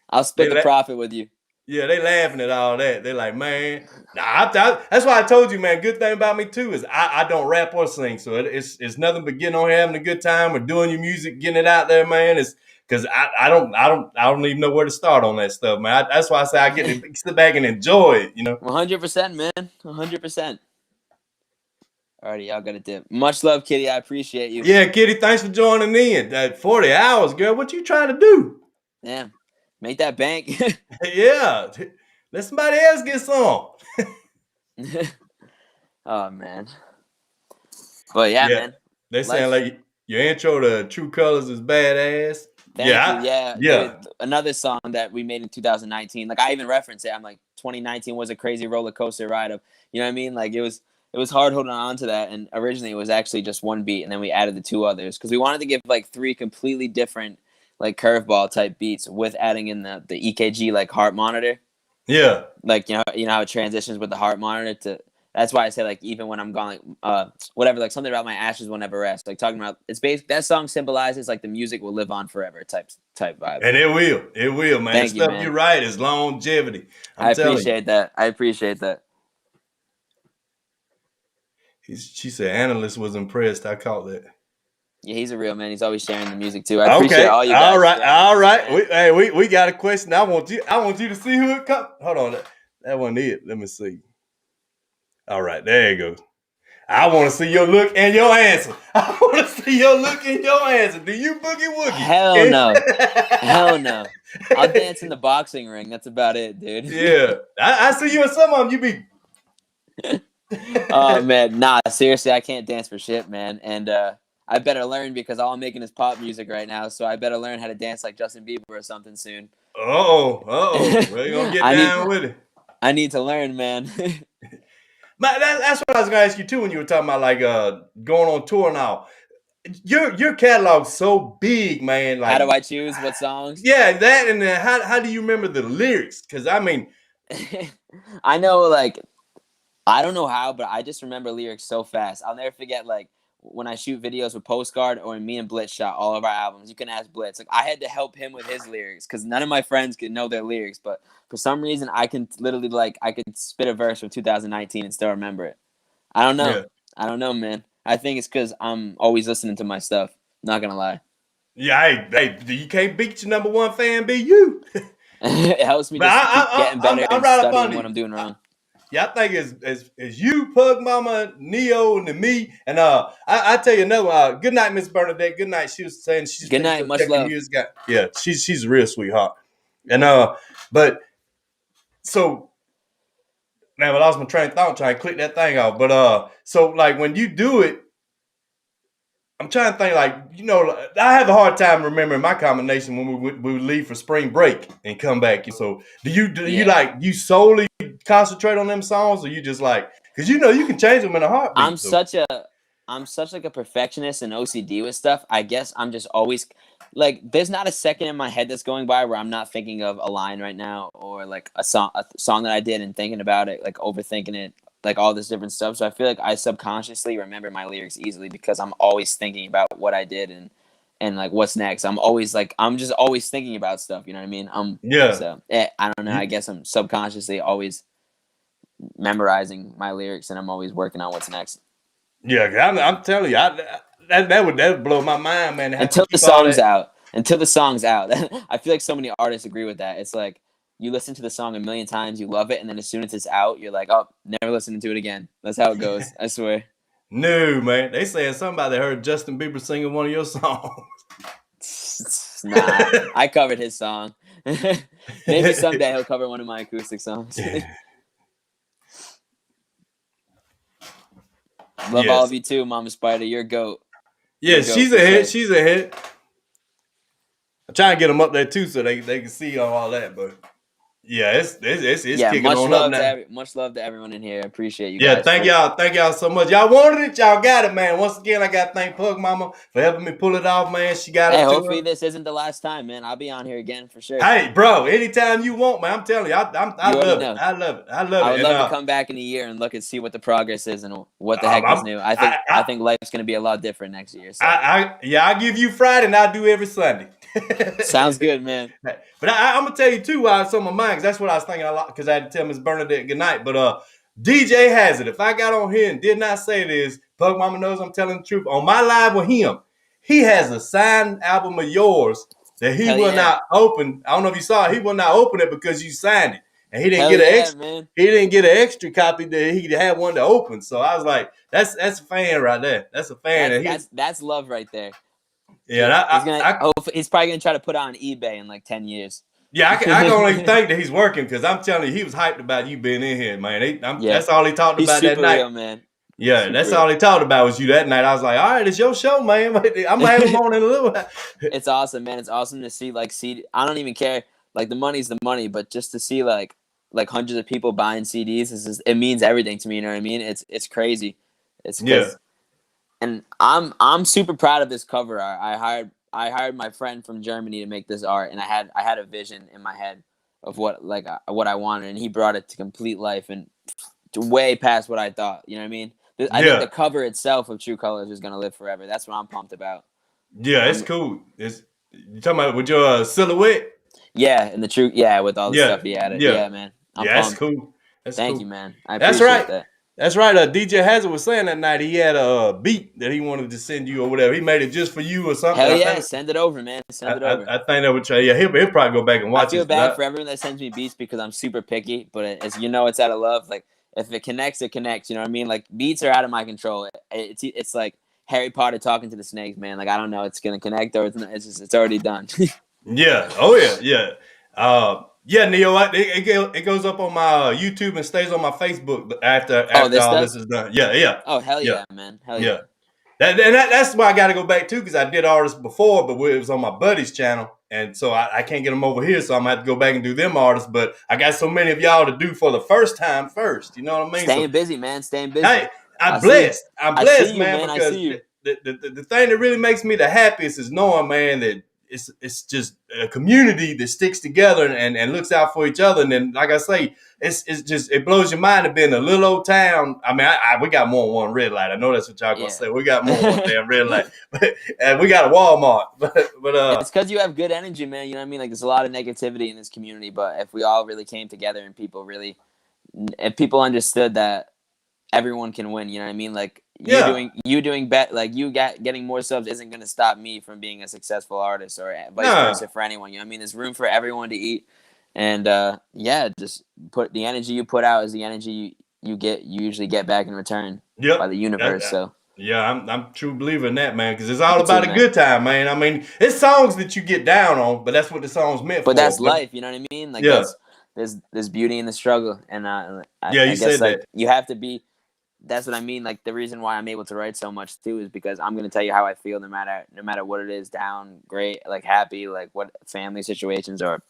I'll split They the la- profit with you. yeah, they laughing at all that. They like, man, that's why I told you, man. Good thing about me too is I don't rap or sing, so it's nothing but getting on here, having a good time, or doing your music, getting it out there, man. It's because I don't even know where to start on that stuff, man. That's why I say I get to sit back and enjoy it, 100%, man. 100%. Alrighty, y'all got a dip. Much love, Kitty. I appreciate you. Yeah, Kitty, thanks for joining in. That 40 hours, girl. What you trying to do? Damn, make that bank. Yeah, let somebody else get some. Oh man. But yeah, man. They saying like your intro to True Colors is badass. Thank you. Yeah. Yeah. Another song that we made in 2019. Like I even reference it. I'm like, 2019 was a crazy roller coaster ride of, you know what I mean? Like it was hard holding on to that. And originally it was actually just one beat, and then we added the two others because we wanted to give like three completely different like curveball type beats with adding in the EKG like heart monitor. Yeah. Like you know how it transitions with the heart monitor to. That's why I say like even when I'm gone, like whatever, like something about my ashes will never rest. Like talking about it's basic. That song symbolizes like the music will live on forever type vibe. And it will, man. Thank the you, stuff man. you're right is longevity. I appreciate that. She said analyst was impressed. I caught that. Yeah, he's a real man. He's always sharing the music too. I appreciate all you guys. All right. We got a question. I want you to see who it comes. Hold on. That wasn't it. Let me see. All right, there you go. I want to see your look and your answer. I want to see your look and your answer. Do you boogie woogie? Hell no. Hell no. I'll dance in the boxing ring. That's about it, dude. Yeah. I see you in some of them. You be. Oh, man. Nah, seriously, I can't dance for shit, man. And I better learn because all I'm making is pop music right now. So I better learn how to dance like Justin Bieber or something soon. Well, you're going to get down with it. I need to learn, man. That's what I was gonna ask you too when you were talking about like going on tour now. Your catalog's so big, man. Like, how do I choose what songs? Yeah, that and then how do you remember the lyrics? Because I mean, I know like I don't know how, but I just remember lyrics so fast. I'll never forget like when I shoot videos with Postcard or when me and Blitz shot all of our albums. You can ask Blitz. Like I had to help him with his lyrics because none of my friends could know their lyrics, but for some reason I can literally I could spit a verse from 2019 and still remember it. I don't know. Yeah. I don't know, man. I think it's because I'm always listening to my stuff. Not gonna lie. Yeah, hey, you can't beat your number one fan. Be you. It helps me just keep getting better and studying what I'm doing wrong. Yeah, I think it's you, Pug Mama, Neo, and me. And I tell you another one. Good night, Miss Bernadette. Good night. She was saying she's good night. Much love. Yeah, she's a real sweetheart. And but so man, I lost my train of thought trying to click that thing off. But so like when you do it, I'm trying to think like I have a hard time remembering my combination when we would leave for spring break and come back. So do you solely concentrate on them songs, or you just like because you can change them in a heartbeat? I'm such like a perfectionist and OCD with stuff. I guess I'm just always like there's not a second in my head that's going by where I'm not thinking of a line right now or like a song that I did and thinking about it, like overthinking it, like all this different stuff. So I feel like I subconsciously remember my lyrics easily because I'm always thinking about what I did and like what's next. I'm just always thinking about stuff. You know what I mean? So I don't know. I guess I'm subconsciously always memorizing my lyrics and I'm always working on what's next. Yeah, I'm telling you, that would blow my mind, man. Until the song's out. I feel like so many artists agree with that. It's like you listen to the song a million times, you love it, and then as soon as it's out, you're like, oh, never listening to it again. That's how it goes. I swear. No, man. They saying somebody heard Justin Bieber singing one of your songs. Nah, I covered his song. Maybe someday he'll cover one of my acoustic songs. Love all of you too, Mama Spider. You're a goat. Yeah, she's a hit. She's a hit. I'm trying to get them up there too so they can see all that, but Yeah, it's Yeah, kicking on up now. much love to everyone in here. I appreciate you Yeah, guys. thank y'all so much. Y'all wanted it, y'all got it, man. Once again, I got to thank Pug Mama for helping me pull it off, man. She got Hey, it to hopefully her. this isn't the last time, man. I'll be on here again for sure. Hey, bro, anytime you want, man. I'm telling you, I You already love it. know. I love it. I love I it. would And love to come back in a year and look and see what the progress is and what the heck is new. I think life's gonna be a lot different next year. So. I'll give you Friday and I'll do every Sunday. Sounds good, man. But I'm gonna tell you too why it's on my mind, because that's what I was thinking a lot, because I had to tell Miss Bernadette good night. But DJ Hazard, if I got on here and did not say this, Pug Mama knows I'm telling the truth. On my live with him, he has a signed album of yours that he Hell will yeah. not open. I don't know if you saw it. He will not open it because you signed it, and he didn't Hell get an yeah, extra. man. He didn't get an extra copy that he had one to open. So I was like, that's a fan right there. That's a fan. That's love right there. Yeah, he's probably gonna try to put it on eBay in like 10 years. Yeah, I can only think that he's working, because I'm telling you, he was hyped about you being in here, man. That's all he talked about that night. Real, man. Yeah, Super that's real. all he talked about was you that night. I was like, all right, it's your show, man. I'm gonna have him on in a little while. It's awesome, man. It's awesome to see I don't even care. Like, the money's the money, but just to see like hundreds of people buying CDs, it means everything to me. You know what I mean? It's crazy. And I'm super proud of this cover art. I hired my friend from Germany to make this art, and I had a vision in my head of what I wanted, and he brought it to complete life and way past what I thought. You know what I mean? I think the cover itself of True Colors is gonna live forever. That's what I'm pumped about. Yeah, it's cool. You talking about with your silhouette? Yeah, and with all the stuff he added. Yeah, man. That's cool. Thank you, man. I appreciate that. That's right. DJ Hazard was saying that night he had a beat that he wanted to send you or whatever. He made it just for you or something. Hell yeah, send it over, man. Send it over. I think that would try. Yeah, he'll probably go back and watch it. I feel bad for everyone that sends me beats because I'm super picky, but it's out of love. Like, if it connects, it connects. You know what I mean? Like, beats are out of my control. It's like Harry Potter talking to the snakes, man. Like, I don't know, it's gonna connect or it's already done. Yeah. Oh yeah. Yeah. Yeah, Neo, it goes up on my YouTube and stays on my Facebook after all this is done. Yeah. Oh, hell yeah, man. Hell yeah. That's why I got to go back too, because I did artists before, but it was on my buddy's channel, and so I can't get them over here, so I'm gonna have to go back and do them artists. But I got so many of y'all to do for the first time first. You know what I mean? Staying busy, man. Staying busy. Hey, I'm blessed, man, because the thing that really makes me the happiest is knowing, man, that it's just a community that sticks together and looks out for each other. And then, like I say, it blows your mind to be in a little old town. I mean, we got more than one red light. I know that's what y'all gonna say. We got more than one damn red light, and we got a Walmart. But it's because you have good energy, man. You know what I mean? Like, there's a lot of negativity in this community, but if we all really came together and if people understood that everyone can win, you know what I mean? Like, getting more subs isn't going to stop me from being a successful artist or vice versa for anyone. You know what I mean? There's room for everyone to eat. And just put the energy you put out is the energy you usually get back in return by the universe. I'm a true believer in that, man, because it's all about a good time, man. I mean, it's songs that you get down on, but that's what the song's meant for. But that's life, you know what I mean? Like, there's beauty in the struggle, and I guess said that. You have to be. That's what I mean. Like, the reason why I'm able to write so much too is because I'm gonna tell you how I feel, no matter what it is, down, great, like happy, like what family situations or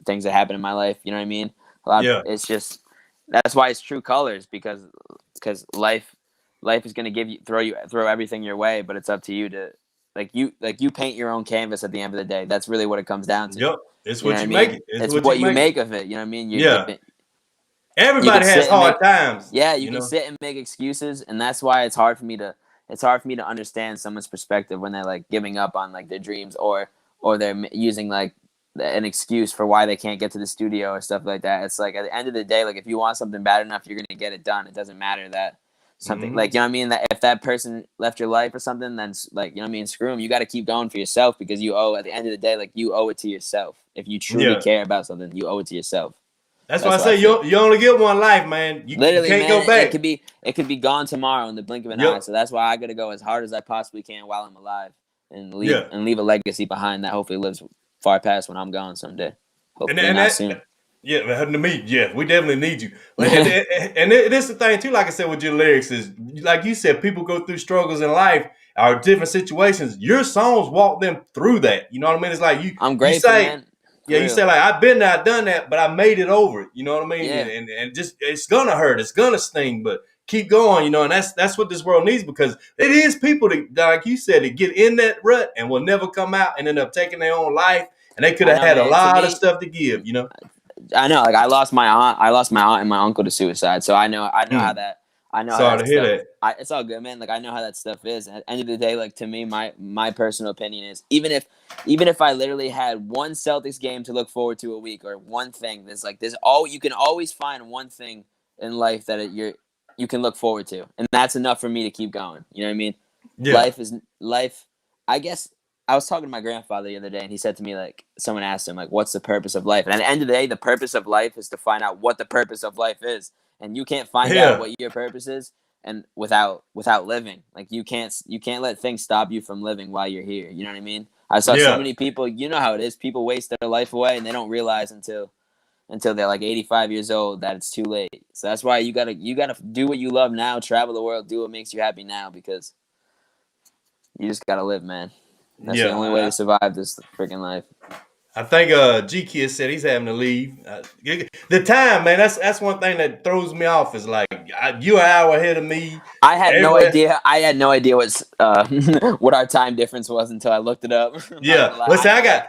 things that happen in my life. You know what I mean? It's just that's why it's True Colors, because life is gonna throw everything your way, but it's up to you to you paint your own canvas at the end of the day. That's really what it comes down to. Yep, it's what you make it. It's what you make of it. You know what I mean? Everybody has hard times. Yeah, you can sit and make excuses, and that's why it's hard for me to understand someone's perspective when they're like giving up on like their dreams or they're using like an excuse for why they can't get to the studio or stuff like that. It's like, at the end of the day, like, if you want something bad enough, you're gonna get it done. It doesn't matter that something like, you know what I mean, that if that person left your life or something, then like, you know what I mean, screw them. You got to keep going for yourself, because at the end of the day, like, you owe it to yourself. If you truly care about something, you owe it to yourself. That's why I say you only get one life, man. You can't go back. It could be gone tomorrow in the blink of an eye. So that's why I got to go as hard as I possibly can while I'm alive, and leave a legacy behind that hopefully lives far past when I'm gone someday. Hopefully not soon. Yeah, to me, we definitely need you. And this is the thing too. Like I said, with your lyrics is, like you said, people go through struggles in life or different situations. Your songs walk them through that. You know what I mean? It's like I'm grateful, man. Yeah, For you say real. like I've been there, I've done that, but I made it over it. You know what I mean? Yeah. And just it's gonna hurt, it's gonna sting, but keep going. You know, and that's what this world needs because it is people that, like you said, that get in that rut and will never come out and end up taking their own life, and they could I have know, had a man. To lot of me, stuff to give. You know. I know, like I lost my aunt. I lost my aunt and my uncle to suicide. So I know how Hmm. that. I know how Sorry that to hear stuff. that. It's all good, man. Like I know how that stuff is. At the end of the day, like to me, my personal opinion is even if I literally had one Celtics game to look forward to a week or one thing, there's all you can always find one thing in life that you can look forward to, and that's enough for me to keep going. You know what I mean? Yeah. Life. I guess I was talking to my grandfather the other day, and he said to me, like, someone asked him, like, what's the purpose of life? And at the end of the day, the purpose of life is to find out what the purpose of life is. And you can't find out Yeah. what your purpose is and without living. Like you can't let things stop you from living while you're here. You know what I mean? I saw so Yeah. many people, you know how it is, people waste their life away and they don't realize until they're like 85 years old that it's too late. So that's why you gotta do what you love now, travel the world, do what makes you happy now because you just gotta live, man. That's the only way Yeah. to survive this freaking life. I think G Kid said he's having to leave. The time, man, that's one thing that throws me off. Is like you're an hour ahead of me. I had no Everywhere. idea. I had no idea what our time difference was until I looked it up. I'm not Yeah, gonna lie. but see, I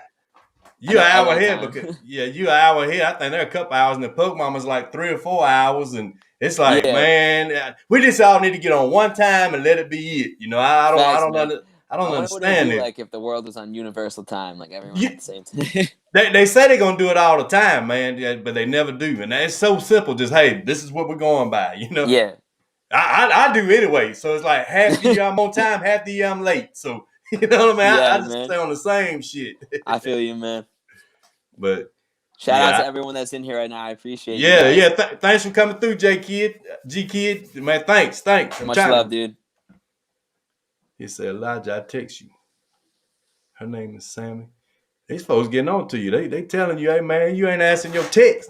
you know an hour LA ahead time. because you an hour ahead. I think they're a couple hours, and the Pokemon is like 3 or 4 hours, and it's like, Yeah, man, we just all need to get on one time and let it be it. You know, facts, man. I I don't wonder what it would understand be it. like if the world was on universal time, like everyone You, at the same time. they say they're gonna do it all the time, man, yeah, but they never do, and it's so simple. Just hey, this is what we're going by. You know, Yeah, I do anyway. So it's like half the year I'm on time, half the year I'm late. So you know what I mean? I yeah, just man. stay on the same shit. I feel you, man. But Shout out yeah, to everyone that's in here right now. I appreciate you yeah, yeah. guys. Thanks for coming through, J Kid, G Kid, man. Thanks. I'm Much trying love, to. dude. He said, Elijah, I text you. Her name is Sammy. These folks getting on to you. They telling you, hey man, you ain't answering your text.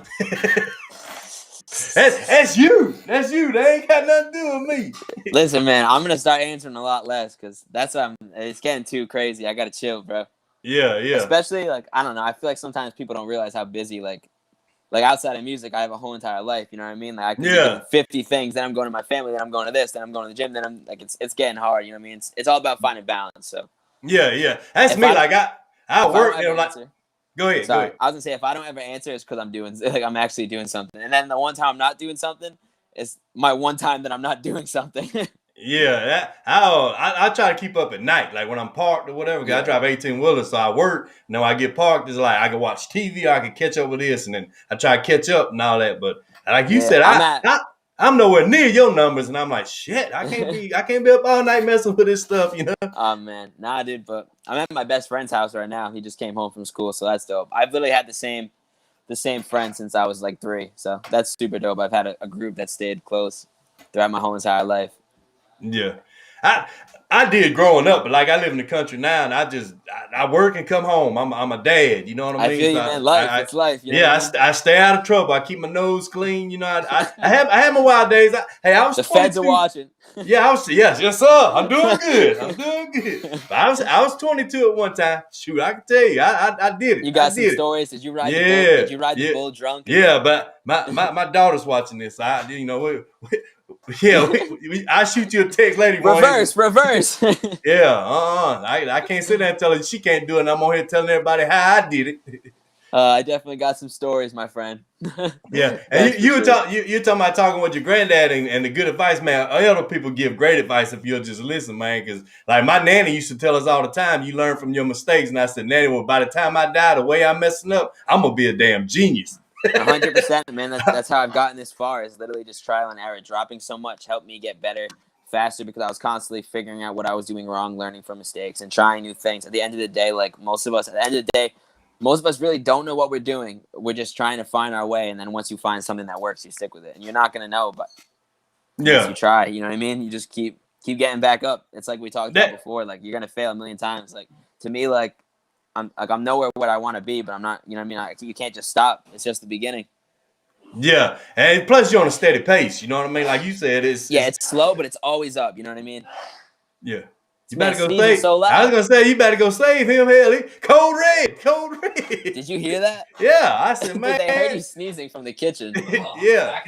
That's you. That's you. They ain't got nothing to do with me. Listen, man, I'm gonna start answering a lot less because it's getting too crazy. I gotta chill, bro. Yeah, yeah, Especially like I don't know. I feel like sometimes people don't realize how busy like outside of music, I have a whole entire life. You know what I mean? Like I could be doing yeah, 50 things. Then I'm going to my family. Then I'm going to this. Then I'm going to the gym. Then I'm like it's getting hard. You know what I mean? It's all about finding balance. So yeah. That's if me. I don't Like I if I don't work, you ever know, like answer, go ahead, go sorry, ahead. I was gonna say if I don't ever answer, it's because I'm doing like I'm actually doing something. And then the one time I'm not doing something is my one time that I'm not doing something. Yeah, I try to keep up at night, like when I'm parked or whatever. 'Cause I Yeah, drive 18 wheelers, so I work. You know, I get parked. It's like I can watch TV, I can catch up with this, and then I try to catch up and all that. But like you yeah. said, I'm nowhere near your numbers, and I'm like, shit, I can't be up all night messing with this stuff, you know? Oh man, nah, dude. But I'm at my best friend's house right now. He just came home from school, so that's dope. I've literally had the same friend since I was like 3, so that's super dope. I've had a group that stayed close throughout my whole entire life. Yeah. I I did growing up, but like I live in the country now, and I work and come home. I'm a dad, you know what I I mean? feel So you, man. Life, it's life. You know what I yeah, mean? I stay out of trouble. I keep my nose clean. You know, I have my wild days. I was The feds are 22. watching. Yeah, I was yes sir. I'm doing good. I'm doing good. But I was 22 at one time. Shoot, I can tell you, I did it. You I got some did it. stories? Did you ride the bull? Yeah, Did you ride the yeah, bull drunk? And yeah. But my daughter's watching this. So yeah, I shoot you a text later. You want to hear some? reverse. Yeah, I can't sit there and tell her she can't do it. And I'm on here telling everybody how I did it. I definitely got some stories, my friend. Yeah, and That's for sure. you talking about talking with your granddad and the good advice, man. Other people give great advice if you'll just listen, man. Because like my nanny used to tell us all the time, you learn from your mistakes. And I said, Nanny, well, by the time I die, the way I'm messing up, I'm gonna be a damn genius. 100%, man. That's how I've gotten this far. Is literally just trial and error. Dropping so much helped me get better faster because I was constantly figuring out what I was doing wrong, learning from mistakes, and trying new things. At the end of the day, like most of us, at the end of the day, most of us really don't know what we're doing. We're just trying to find our way, and then once you find something that works, you stick with it. And you're not gonna know, but unless you Yeah, try, you know what I mean? You just keep getting back up. It's like we talked about that before. Like you're gonna fail a million times. Like to me, like I'm nowhere where I want to be, but I'm not. You know what I mean? You can't just stop. It's just the beginning. yeah, and plus you're on a steady pace. You know what I mean? Like you said, Yeah, it's it's slow, but it's always up. You know what I mean? yeah. You Man, better go sneezing save. so I was loud. gonna say you better go save him, Haley. Code red, code red. Did you hear that? Yeah, I said, Dude, man. they heard you sneezing from the kitchen. Yeah,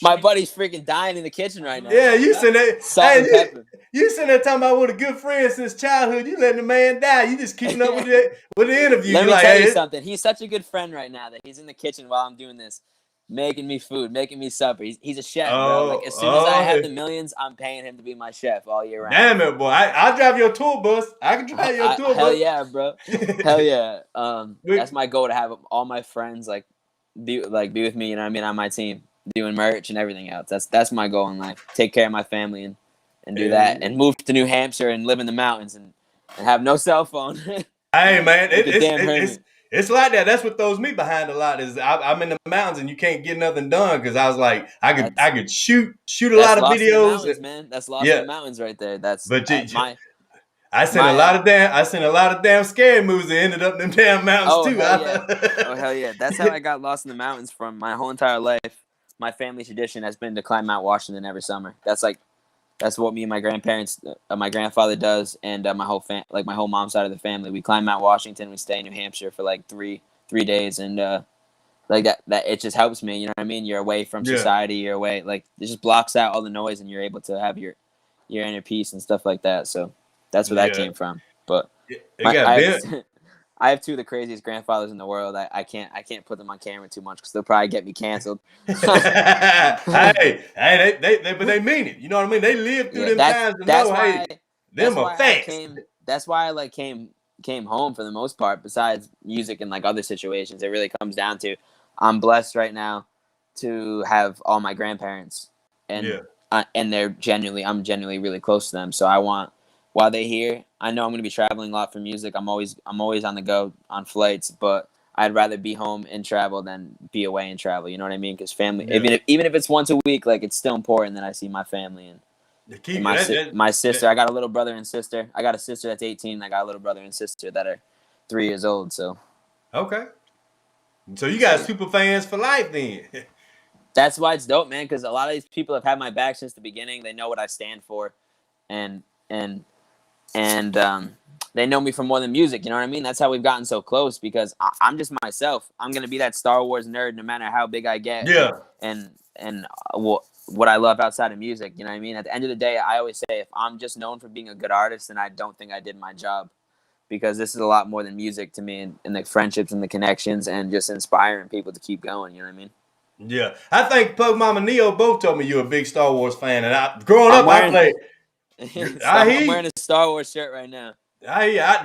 My buddy's freaking dying in the kitchen right now. yeah. You sitting there, Salt and pepper. you sitting there talking about with a good friend since childhood. You letting the man die. You just keeping up with the interview. Let You me like, tell hey, you something. He's such a good friend right now that he's in the kitchen while I'm doing this, making me food, making me supper. He's a chef, bro. Like as soon as I have the millions, I'm paying him to be my chef all year round. Damn it, boy! I'll drive your tour bus. I can drive your tour bus. Hell yeah, bro. Hell yeah. Wait. That's my goal to have all my friends be with me. You know what I mean, on my team, doing merch and everything else. That's my goal in life. Take care of my family and do that, and move to New Hampshire and live in the mountains and have no cell phone. Hey man, Like a damn hermit. it's like that. That's what throws me behind a lot. Is I'm in the mountains and you can't get nothing done because I was like I could shoot a lot of Lost in the videos. mountains, man. That's lost Yeah. in the mountains right there. That's But I seen a lot of damn scary movies that ended up in them damn mountains Oh, too. hell yeah. Oh hell yeah! That's how I got lost in the mountains from my whole entire life. My family tradition has been to climb Mount Washington every summer. That's what me and my grandparents, my grandfather does, and my whole my whole mom's side of the family. We climb Mount Washington. We stay in New Hampshire for like three days, and like that it just helps me. You know what I mean? You're away from Yeah. society. You're away. Like it just blocks out all the noise, and you're able to have your inner peace and stuff like that. So that's where that Yeah. came from. But It got bent. I have two of the craziest grandfathers in the world. I can't put them on camera too much because they'll probably get me canceled. hey, but they mean it. You know what I mean? They live through them times and know, hey, them are facts. That's why I came home for the most part. Besides music and like other situations, it really comes down to I'm blessed right now to have all my grandparents, and and I'm genuinely really close to them. So I want, while they're here, I know I'm going to be traveling a lot for music. I'm always on the go on flights, but I'd rather be home and travel than be away and travel. You know what I mean? Because family, even if it's once a week, like it's still important that I see my family and my sister. I got a little brother and sister. I got a sister that's 18. I got a little brother and sister that are 3 years old. So okay, so you got super fans for life then. That's why it's dope, man. Because a lot of these people have had my back since the beginning. They know what I stand for, and they know me for more than music. You know what I mean? That's how we've gotten so close because I'm just myself. I'm gonna be that Star Wars nerd no matter how big I get. Yeah. And what I love outside of music. You know what I mean? At the end of the day, I always say if I'm just known for being a good artist, then I don't think I did my job. Because this is a lot more than music to me, and the friendships and the connections and just inspiring people to keep going. You know what I mean? Yeah, I think Pug Mama Neo both told me you're a big Star Wars fan, and growing up I played. I'm wearing a Star Wars shirt right now.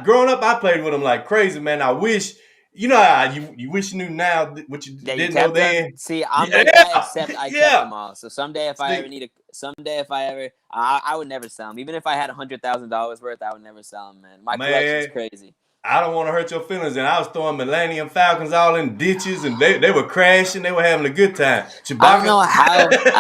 Growing up I played with them like crazy, man. I wish you know how you wish you knew now what you didn't know then. See, I'm like that, except I kept them all. So someday if I ever I would never sell them. Even if I had $100,000 worth, I would never sell them, man. My collection's crazy. I don't want to hurt your feelings, and I was throwing Millennium Falcons all in ditches, and they were crashing. They were having a good time. I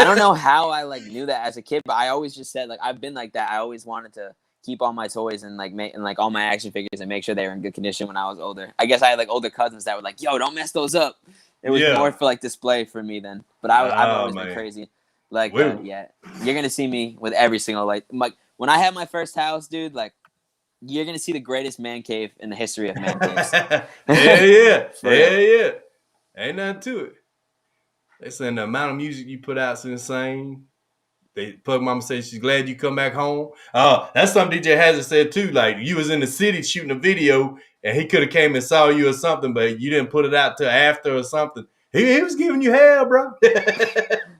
don't know how I like knew that as a kid, but I always just said like I've been like that. I always wanted to keep all my toys and like all my action figures and make sure they were in good condition when I was older. I guess I had like older cousins that were like, "Yo, don't mess those up." It was more for like display for me then. But I've always been crazy. Like yeah, you're gonna see me with every single like when I had my first house, dude. Like. You're gonna see the greatest man cave in the history of man caves. yeah. Ain't nothing to it. They saying the amount of music you put out is insane. Pug Mama says she's glad you come back home. That's something DJ Hazard said too. Like you was in the city shooting a video, and he could have came and saw you or something, but you didn't put it out till after or something. He was giving you hell, bro.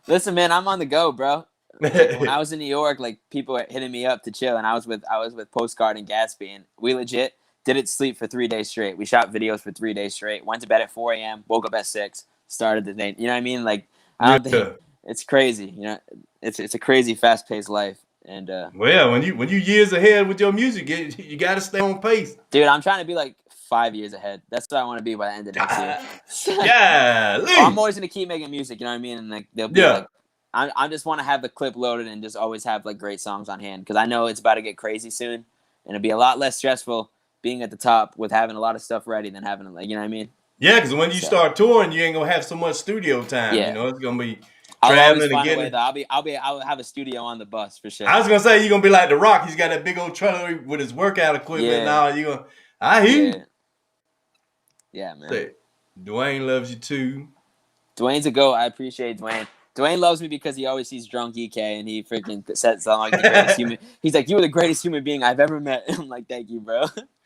Listen, man, I'm on the go, bro. Like, when I was in New York, like people were hitting me up to chill, and I was with Postcard and Gatsby, and we legit didn't sleep for 3 days straight. We shot videos for 3 days straight. Went to bed at 4 a.m. Woke up at 6. Started the day. You know what I mean? Like I don't think it's crazy. You know, it's a crazy, fast paced life. And well, when you years ahead with your music, you got to stay on pace, dude. I'm trying to be like 5 years ahead. That's what I want to be by the end of next year. Yeah, I'm always gonna keep making music. You know what I mean? And like they'll be like. I just want to have the clip loaded and just always have like great songs on hand because I know it's about to get crazy soon, and it'll be a lot less stressful being at the top with having a lot of stuff ready than having like you know what I mean? Yeah, because when you start touring, you ain't gonna have so much studio time. Yeah. You know, it's gonna be. I'll always traveling and find a way getting. though. I'll have a studio on the bus for sure. I was gonna say you're gonna be like The Rock. He's got that big old trailer with his workout equipment and Yeah. all. You gonna? I hear you. Yeah, man. Say, Dwayne loves you too. Dwayne's a goat. I appreciate Dwayne. Dwayne loves me because he always sees drunk EK and he freaking says I'm like the greatest human. He's like, you were the greatest human being I've ever met. I'm like, thank you, bro.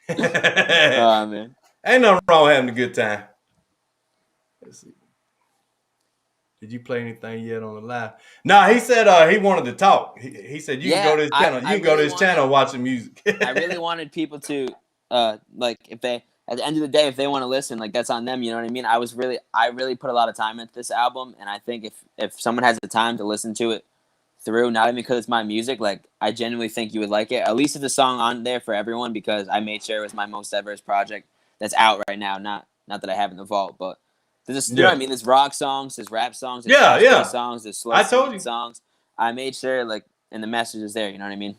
Oh man. Ain't nothing wrong with having a good time. Let's see. Did you play anything yet on the live? No, he said he wanted to talk. He said you can go to his channel. You can go to his channel and watch the music. I really wanted people to like if they at the end of the day if they want to listen, like that's on them, you know what I mean? I really put a lot of time into this album, and I think if someone has the time to listen to it through, not even because it's my music, like I genuinely think you would like it. At least it's a song on there for everyone because I made sure it was my most diverse project that's out right now. Not that I have in the vault, but there's you know what I mean. There's rock songs, there's rap songs, there's songs, there's slow songs. I made sure like and the message is there. You know what I mean?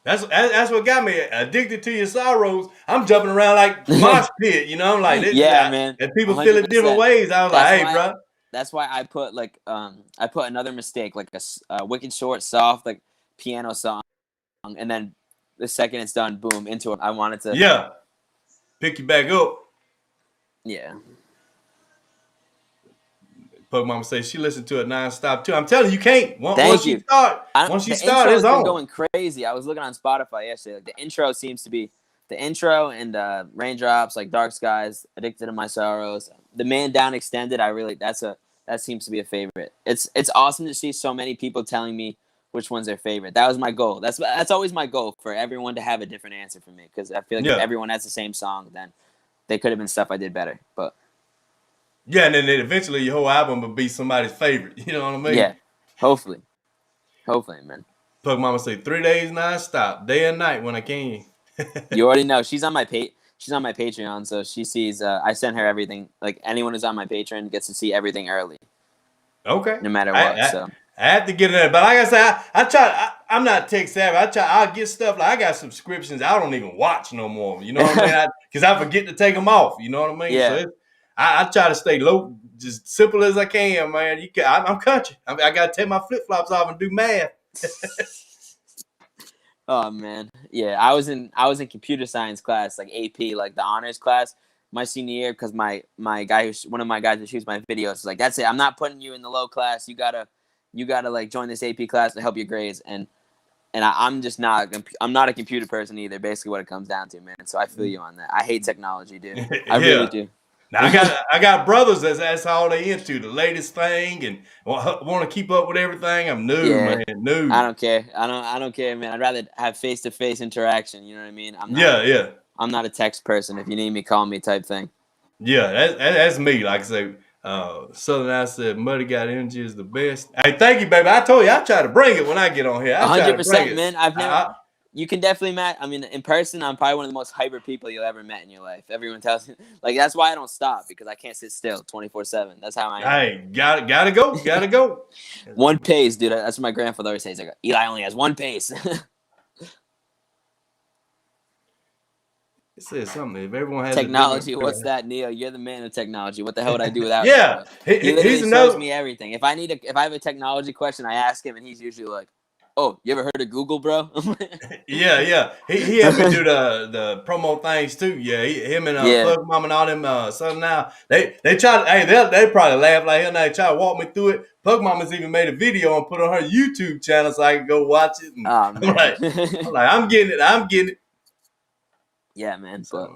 That's what got me addicted to your sorrows. I'm jumping around like mosh pit, you know. I'm like, man. And people 100%. Feel it different ways. I was like, hey, bro. That's why I put I put Another Mistake, like a wicked short, soft, like piano song, and then the second it's done, boom, into it. I wanted to pick you back up. Yeah. Pug Mama says she listened to it nonstop too. I'm telling you, can't. Once you start, it's on. Going crazy. I was looking on Spotify yesterday. Like the intro seems to be the intro and Raindrops, like Dark Skies, Addicted to My Sorrows, The Man Down Extended. That seems to be a favorite. It's awesome to see so many people telling me which one's their favorite. That was my goal. That's always my goal, for everyone to have a different answer for me, because I feel like if everyone has the same song, then they could have been stuff I did better. But yeah, and then eventually your whole album will be somebody's favorite. You know what I mean? Yeah, hopefully, man. Pug Mama say 3 days nonstop, day and night when I can. You already know she's on my Patreon, so she sees. I send her everything. Like anyone who's on my Patreon gets to see everything early. Okay. No matter what. I have to get it in, but like I said, I try. I'm not tech savvy. I'll get stuff like I got subscriptions I don't even watch no more. You know what I mean? Because I forget to take them off. You know what I mean? Yeah. So I try to stay low, just simple as I can, man. I'm country. I got to take my flip flops off and do math. Oh man, yeah. I was in computer science class, like AP, like the honors class, my senior year, because one of my guys who shoots my videos was like, "That's it. I'm not putting you in the low class. You gotta like join this AP class to help your grades." And I'm not a computer person either. Basically, what it comes down to, man. So I feel you on that. I hate technology, dude. I really do. Now I got brothers that's all they into, the latest thing, and want to keep up with everything. I'm new, man. New. I don't care. I don't care, man. I'd rather have face-to-face interaction. You know what I mean? I'm not a text person. If you need me, call me type thing. Yeah, that's me. Like I say, Southern I said, Muddy Got Energy is the best. Hey, thank you, baby. I told you I try to bring it when I get on here. 100%, man. You can definitely match. I mean, in person, I'm probably one of the most hyper people you'll ever met in your life. Everyone tells me, like, that's why I don't stop, because I can't sit still 24/7. That's how I am. Hey, gotta go. One pace, dude. That's what my grandfather always says. Like, Eli only has one pace. It says something. If everyone has technology, what's that, Neo? You're the man of technology. What the hell would I do without you? He literally shows me everything. If I have a technology question, I ask him, and he's usually like, "Oh, you ever heard of Google, bro?" Yeah. He helped me do the promo things too. Yeah, him and Pug Mama and all them. So now they try. Hey, they probably laugh like hell. Now they try to walk me through it. Pug Mama's even made a video and put on her YouTube channel so I can go watch it. And I'm like, I'm getting it. Yeah, man. But...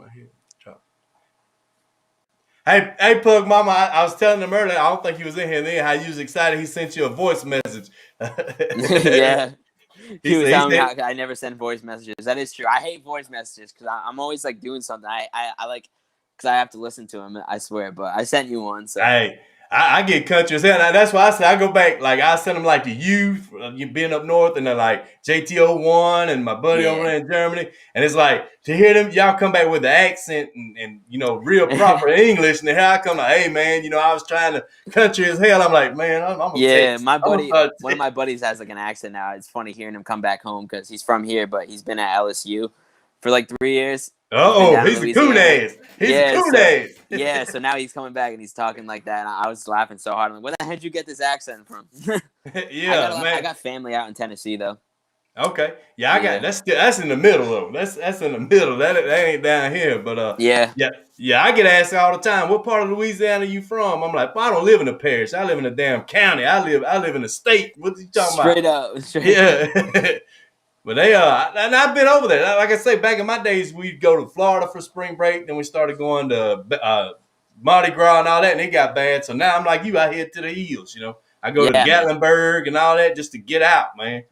Hey, Pug Mama, I was telling him earlier, I don't think he was in here then, how you was excited he sent you a voice message. Yeah. He was telling me I never send voice messages. That is true. I hate voice messages because I'm always like doing something. I like, because I have to listen to him, I swear. But I sent you one. So. Hey, I get country as hell. That's why I say I go back, like I send them like to you being up north, and then like JT01 and my buddy over there in Germany. And it's like to hear them, y'all come back with the accent and real proper English. And then here I come like, hey man, I was trying to country as hell. I'm like, man, my buddy, one of my buddies has like an accent now. It's funny hearing him come back home because he's from here, but he's been at LSU for like 3 years. Oh, he's a coon ass. He's a Yeah, coon ass. yeah. So now he's coming back and he's talking like that. And I was laughing so hard. I'm like, where the heck did you get this accent from? Yeah, man. I got family out in Tennessee though. Okay. Yeah, I got that's in the middle though. That's in the middle. That ain't down here. But Yeah. I get asked all the time, what part of Louisiana you from? I'm like, well, I don't live in a parish. I live in a damn county. I live in a state. What you talking Straight about? up. Straight Yeah. But they and I've been over there. Like I say, back in my days, we'd go to Florida for spring break. Then we started going to Mardi Gras and all that, and it got bad. So now I'm like you out here to the hills. I go to Gatlinburg and all that just to get out, man.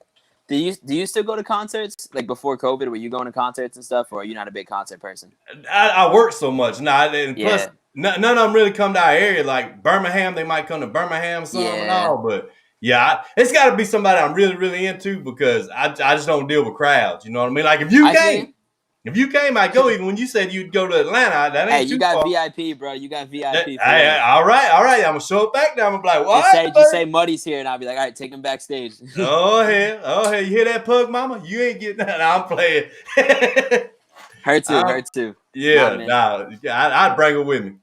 Do you still go to concerts like before COVID? Were you going to concerts and stuff, or are you not a big concert person? I work so much now, and plus none of them really come to our area. Like Birmingham, they might come to Birmingham and all, but. Yeah, it's got to be somebody I'm really, really into because I just don't deal with crowds. You know what I mean? Like if you came, I'd go. Even when you said you'd go to Atlanta, that ain't too far. You got VIP, bro. You got VIP. All right. I'm gonna show it back now. I'm gonna be like, what? Just say Muddy's here, and I'll be like, all right, take him backstage. Oh hell, you hear that, Pug Mama? You ain't getting that. I'm playing. Her too. Yeah, I'd bring her with me.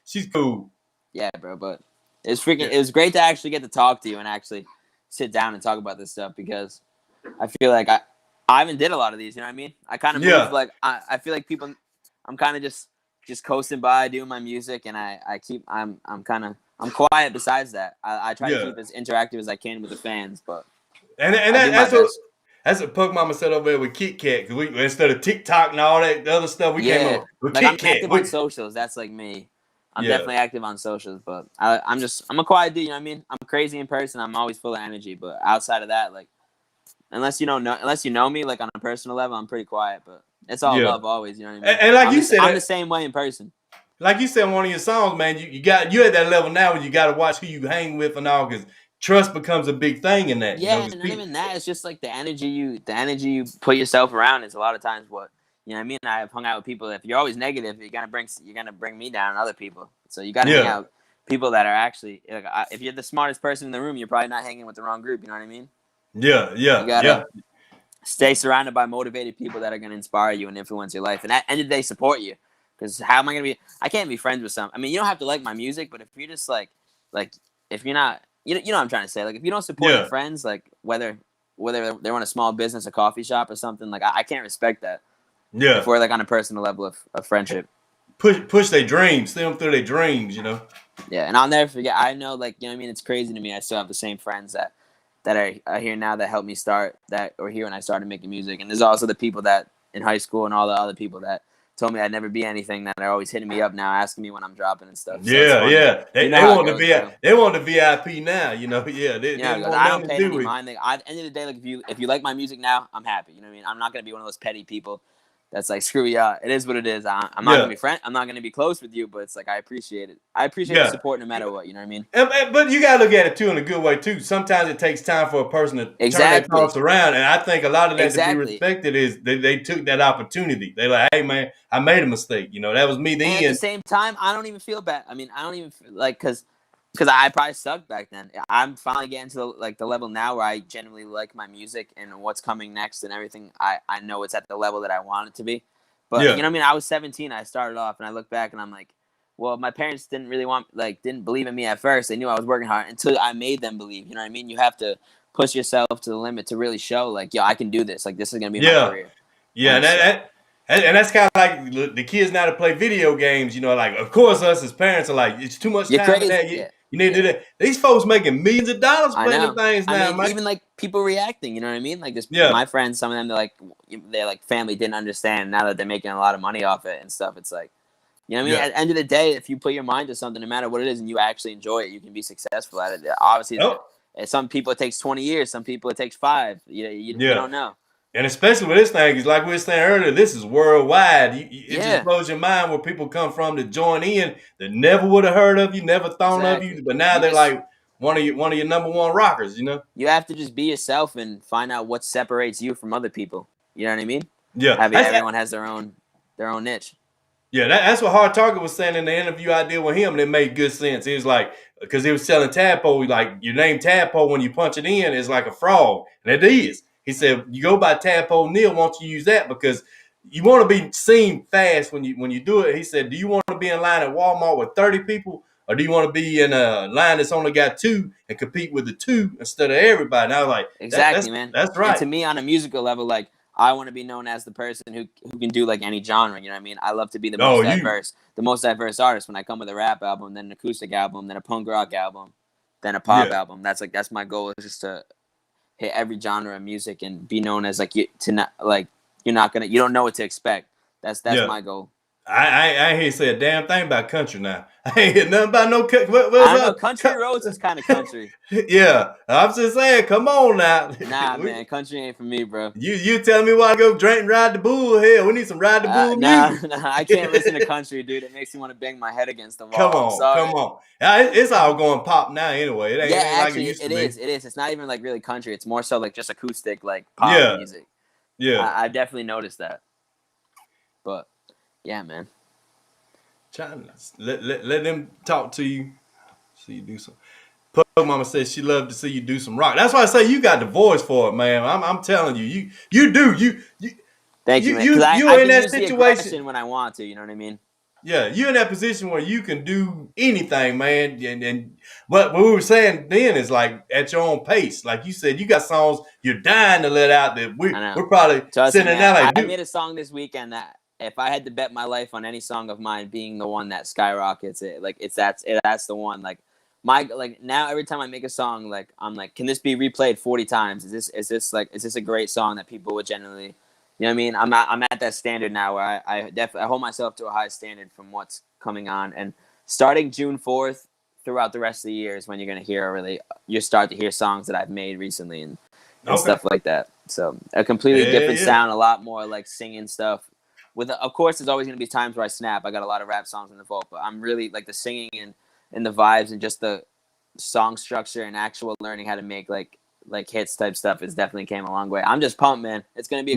She's cool. Yeah, bro, but. It was great to actually get to talk to you and actually sit down and talk about this stuff because I feel like I haven't did a lot of these, you know what I mean? I kind of move like I feel like people I'm kind of just coasting by doing my music and I'm quiet besides that. I try to keep as interactive as I can with the fans, but that's what Pug Mama said over there with Kit Kat because we instead of TikTok and all that other stuff we came up with like Kit Kat. I'm active on socials, that's like me. I'm definitely active on socials, but I'm a quiet dude. You know what I mean? I'm crazy in person. I'm always full of energy, but outside of that, like, unless you know me, like on a personal level, I'm pretty quiet. But it's all love always. You know what I mean? And like you said, I'm the same way in person. Like you said in one of your songs, man, you at that level now where you got to watch who you hang with and all because trust becomes a big thing in that. Yeah, and not even that. It's just like the energy you put yourself around is a lot of times what. You know what I mean? I've hung out with people. If you're always negative, you're gonna bring me down and other people. So you gotta hang out with people that are actually. Like, if you're the smartest person in the room, you're probably not hanging with the wrong group. You know what I mean? Yeah. You gotta stay surrounded by motivated people that are gonna inspire you and influence your life, and at the end of the day, support you. Because how am I gonna be? I can't be friends with some. I mean, you don't have to like my music, but if you're just like if you're not, you know what I'm trying to say. Like if you don't support your friends, like whether they run a small business, a coffee shop, or something, like I can't respect that. Yeah, if we're like on a personal level of friendship, push their dreams, see them through their dreams, you know. Yeah, and I'll never forget. I know, like you know, what I mean, it's crazy to me. I still have the same friends that are here now that helped me start that, or here when I started making music. And there's also the people that in high school and all the other people that told me I'd never be anything that are always hitting me up now, asking me when I'm dropping and stuff. So they want the VIP now, you know. I don't pay any mind. Like, at the end of the day, like if you like my music now, I'm happy. You know what I mean? I'm not gonna be one of those petty people that's like, screw you. It is what it is. I'm not gonna be friend. I'm not gonna be close with you, but it's like I appreciate it. I appreciate the support no matter what. You know what I mean? But you gotta look at it too in a good way too. Sometimes it takes time for a person to turn their thoughts around, and I think a lot of that to be respected is they took that opportunity. They like, hey man, I made a mistake. You know, that was me then. And at the same time, I don't even feel bad. I mean, I don't even feel like because I probably sucked back then. I'm finally getting to the level now where I genuinely like my music and what's coming next and everything. I know it's at the level that I want it to be. But you know what I mean? I was 17. I started off and I look back and I'm like, well, my parents didn't really didn't believe in me at first. They knew I was working hard until I made them believe. You know what I mean? You have to push yourself to the limit to really show like, yo, I can do this. Like, this is going to be my career. Yeah, and that's kind of like the kids now that play video games, you know, like, of course, us as parents are like, it's too much time for that. You need to do that. These folks making millions of dollars playing the things now, man. Even like people reacting, you know what I mean? Like this, my friends, some of them, they're like family didn't understand. Now that they're making a lot of money off it and stuff, it's like, you know what I mean? At the end of the day, if you put your mind to something, no matter what it is, and you actually enjoy it, you can be successful at it. Obviously, some people it takes 20 years, some people it takes 5. You don't know. And especially with this thing, because like we were saying earlier, this is worldwide. It just blows your mind where people come from to join in that never would have heard of you, never thought of you, but now they're like one of your number one rockers, you know? You have to just be yourself and find out what separates you from other people. You know what I mean? Yeah. Everyone has their own niche. Yeah, that's what Hard Target was saying in the interview I did with him, and it made good sense. He was like, because he was selling Tadpole, like your name Tadpole, when you punch it in, is like a frog, and it is. He said, you go by Tadpole Neil, won't you use that? Because you want to be seen fast when you do it. He said, do you want to be in line at Walmart with 30 people, or do you want to be in a line that's only got 2 and compete with the 2 instead of everybody? And I was like, Exactly, man. that's And right. to me, on a musical level, like I want to be known as the person who can do like any genre. You know what I mean? I love to be the most diverse artist. When I come with a rap album, then an acoustic album, then a punk rock album, then a pop album. That's my goal, is just to hit every genre of music and be known as like you don't know what to expect. That's my goal. I ain't hear you say a damn thing about country now. I ain't hear nothing about no country. I don't know. Country roads is kind of country. Yeah, I'm just saying. Come on now. Nah, man, country ain't for me, bro. You telling me why I go drink and ride the bull here? We need some ride the bull music. Nah, I can't listen to country, dude. It makes me want to bang my head against the wall. Come on. It's all going pop now anyway. It ain't actually, like it is. It is. It's not even like really country. It's more so like just acoustic, like pop music. Yeah, I definitely noticed that. But yeah, man. Let them talk to you. See you do some. Pug Mama says she loved to see you do some rock. That's why I say you got the voice for it, man. I'm telling you, you do. Thank you, man. You're in that situation when I want to. You know what I mean? Yeah, you're in that position where you can do anything, man. And what we were saying then is like at your own pace. Like you said, you got songs you're dying to let out that we're probably sitting there like. I made a song this weekend that if I had to bet my life on any song of mine being the one that skyrockets it, like that's the one. Like now every time I make a song, like I'm like, can this be replayed 40 times? Is this a great song that people would genuinely, you know what I mean? I'm at that standard now where I definitely hold myself to a high standard from what's coming on. And starting June 4th throughout the rest of the year is when you're gonna you start to hear songs that I've made recently and stuff like that. So a completely different sound, a lot more like singing stuff. Of course, there's always gonna be times where I snap. I got a lot of rap songs in the vault, but I'm really like the singing and the vibes and just the song structure and actual learning how to make like hits type stuff has definitely came a long way. I'm just pumped, man. It's gonna be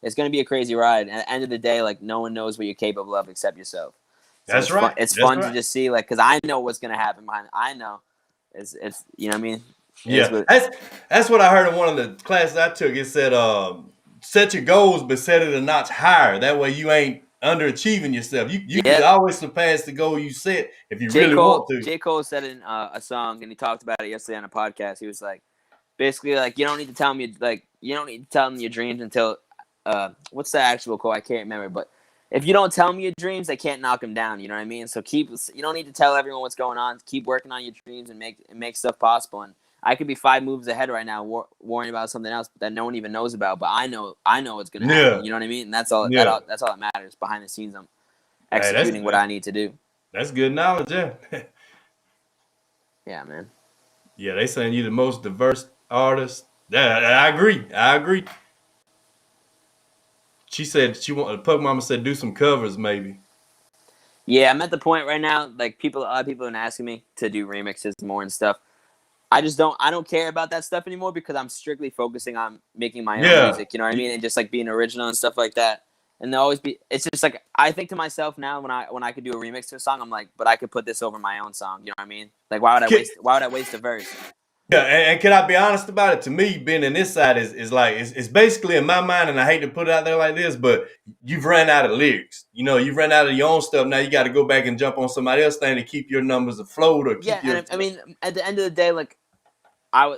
it's gonna be a crazy ride. And at the end of the day, like no one knows what you're capable of except yourself. So that's right. It's fun to just see, like, because I know what's gonna happen behind. I know, it's you know what I mean. That's what I heard in one of the classes I took. It said, set your goals, but set it a notch higher. That way you ain't underachieving yourself. You can always surpass the goal you set if you really want to. J. Cole said in a song, and he talked about it yesterday on a podcast. He was like, basically, like, you don't need to tell me your dreams until what's the actual quote? I can't remember, but if you don't tell me your dreams, they can't knock them down. You know what I mean? So you don't need to tell everyone what's going on. Keep working on your dreams and make stuff possible. And I could be 5 moves ahead right now, worrying about something else that no one even knows about. But I know what's gonna happen. You know what I mean? And that's all. That's all that matters. Behind the scenes, I'm executing what I need to do. That's good knowledge, yeah. Yeah, man. Yeah, they saying you the most diverse artist. Yeah, I agree. She said Pug Mama said do some covers maybe. Yeah, I'm at the point right now, like a lot of people have been asking me to do remixes more and stuff. I don't care about that stuff anymore because I'm strictly focusing on making my own music, you know what I mean? And just like being original and stuff like that. And it's just like, I think to myself now when I could do a remix to a song, I'm like, but I could put this over my own song, you know what I mean? Like why would I waste a verse? Yeah, and can I be honest about it? To me, being in this side is like it's basically in my mind, and I hate to put it out there like this, but you've ran out of lyrics. You know, you've ran out of your own stuff. Now you got to go back and jump on somebody else's thing to keep your numbers afloat or keep your. I mean, at the end of the day, like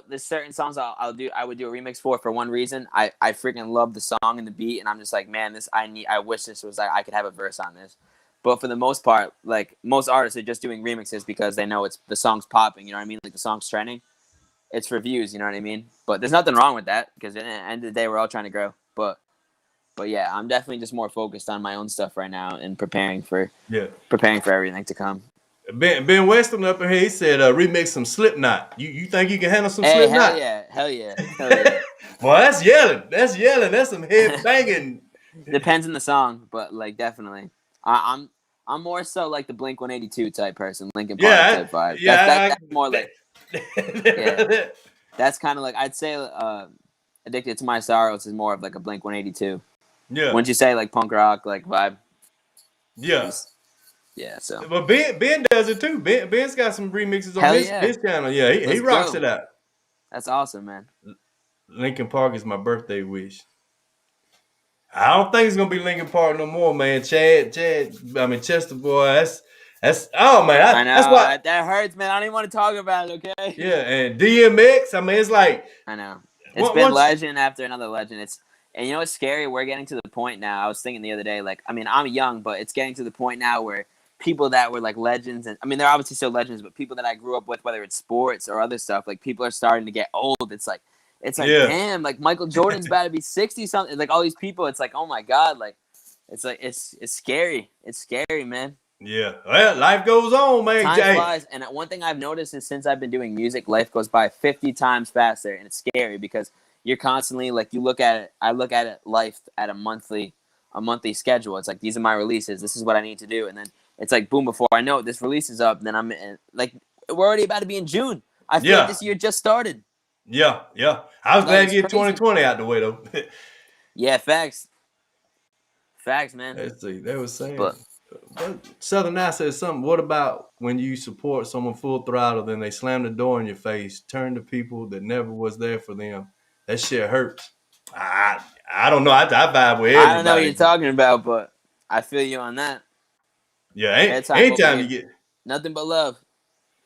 there's certain songs I would do a remix for one reason. I freaking love the song and the beat, and I'm just like, man, I wish this was like I could have a verse on this. But for the most part, like most artists are just doing remixes because they know the song's popping. You know what I mean? Like the song's trending. It's for views, you know what I mean? But there's nothing wrong with that because at the end of the day, we're all trying to grow. But yeah, I'm definitely just more focused on my own stuff right now and preparing for everything to come. Ben Weston up in here, he said remix some Slipknot. You think you can handle some Slipknot? Hell yeah. Well, that's yelling. That's some head banging. Depends on the song, but like definitely. I'm more so like the Blink-182 type person, Linkin Park type vibe. Yeah, that's more like. That's kind of like I'd say Addicted to My Sorrows is more of like a Blink-182. Yeah. Wouldn't you say like punk rock like vibe? Yeah. Yeah. So. But Ben does it too. Ben's got some remixes on his channel. Yeah, he rocks it out. That's awesome, man. Linkin Park is my birthday wish. I don't think it's gonna be Linkin Park no more, man. Chester boy, that's oh man, I know that's why. that hurts, man. I don't even want to talk about it. Okay. Yeah, and DMX. I mean, it's like I know it's been once. legend after another legend. And you know what's scary? We're getting to the point now. I was thinking the other day, like, I mean, I'm young, but it's getting to the point now where people that were like legends, and I mean, they're obviously still legends, but people that I grew up with, whether it's sports or other stuff, like people are starting to get old. It's like, Yeah. damn, like Michael Jordan's about to be 60 something. Like all these people, it's like, oh my god, like it's scary. It's scary, man. Yeah, well, life goes on, man. Time flies, and one thing I've noticed is since I've been doing music, life goes by 50 times faster, and it's scary because you're constantly like you look at it. I look at it life at a monthly schedule. It's like these are my releases. This is what I need to do, and then it's like boom. Before I know it, this release is up. Then I'm like we're already about to be in June. I feel like this year just started. Yeah. I was glad to get 2020 out the way though. Yeah, facts, man. Let's see. They were saying. But Southern Eye said something. What about when you support someone full throttle, then they slam the door in your face, turn to people that never was there for them? That shit hurts. I don't know. I vibe with everybody. I don't know what you're talking about, but I feel you on that. Yeah, anytime you get nothing but love.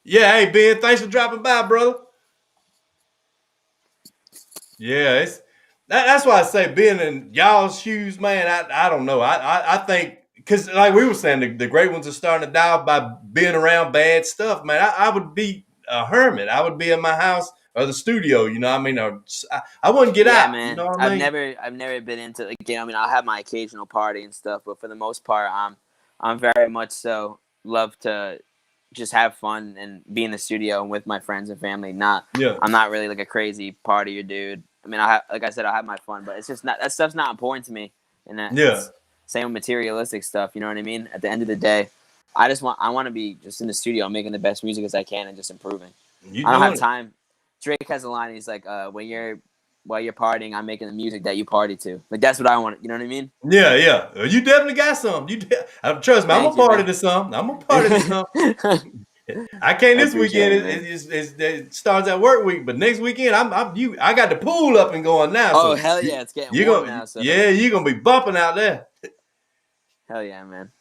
Yeah, hey Ben, thanks for dropping by, brother. Yeah, that's why I say being in y'all's shoes, man. I don't know. I think. Because, like we were saying, the great ones are starting to die off by being around bad stuff, man. I would be a hermit. I would be in my house or the studio, you know what I mean? I wouldn't get out, man. You know what I mean? I've never been into, like, I mean, I'll have my occasional party and stuff, but for the most part, I'm very much so love to just have fun and be in the studio and with my friends and family. I'm not really like a crazy partier dude. I mean, like I said, I'll have my fun, but it's just not, that stuff's not important to me. And same with materialistic stuff, you know what I mean? At the end of the day, I want to be just in the studio making the best music as I can and just improving. I don't have time. Drake has a line. He's like, while you're partying, I'm making the music that you party to. Like that's what I want. You know what I mean? Yeah. You definitely got some. Trust me, I'm a party to some. I can't this weekend. It starts at work week, but next weekend I got the pool up and going now. Oh hell yeah, it's getting warm now. So. Yeah, you're gonna be bumping out there. Hell yeah, man.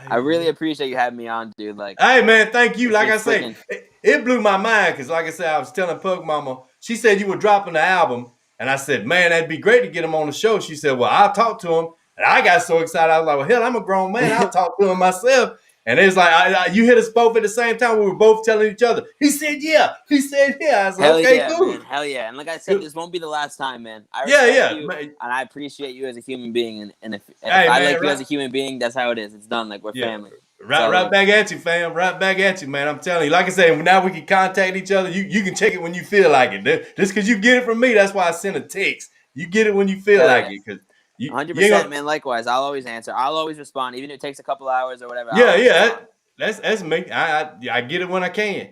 I really appreciate you having me on, dude. Like, hey man, thank you. Like I say, it blew my mind because, like I said, I was telling Pug Mama. She said you were dropping the album, and I said, man, that'd be great to get him on the show. She said, well, I'll talk to him, and I got so excited. I was like, well, hell, I'm a grown man. I'll talk to him myself. And it's like you hit us both at the same time. We were both telling each other. He said, yeah. He said, yeah. I was like, okay, cool. Man. Hell yeah. And like I said, this won't be the last time, man. I respect you, man. And I appreciate you as a human being. And if I like you as a human being, that's how it is. It's done. Like, we're family. Right back at you, fam. Right back at you, man. I'm telling you. Like I said, now we can contact each other. You can check it when you feel like it. Just because you get it from me, that's why I send a text. You get it when you feel like it. Because 100%, man. Likewise, I'll always answer. I'll always respond, even if it takes a couple hours or whatever. Yeah. That's me. I get it when I can.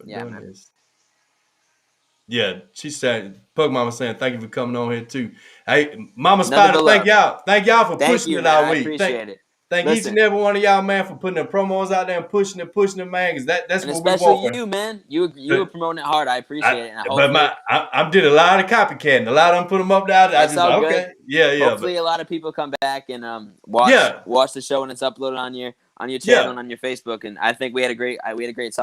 Yeah, man. This. Yeah, she said, Pug Mama saying, thank you for coming on here too. Hey, Mama Spider, thank y'all for pushing it all week. I appreciate it. Thank each and every one of y'all, man, for putting the promos out there and pushing it, man. Because that's what we want. Especially you, man. You were promoting it hard. I appreciate it. And I did a lot of copycatting. A lot of them put them up there. I just like, okay, yeah. Hopefully, a lot of people come back and watch the show when it's uploaded on your channel and on your Facebook. And I think we had a great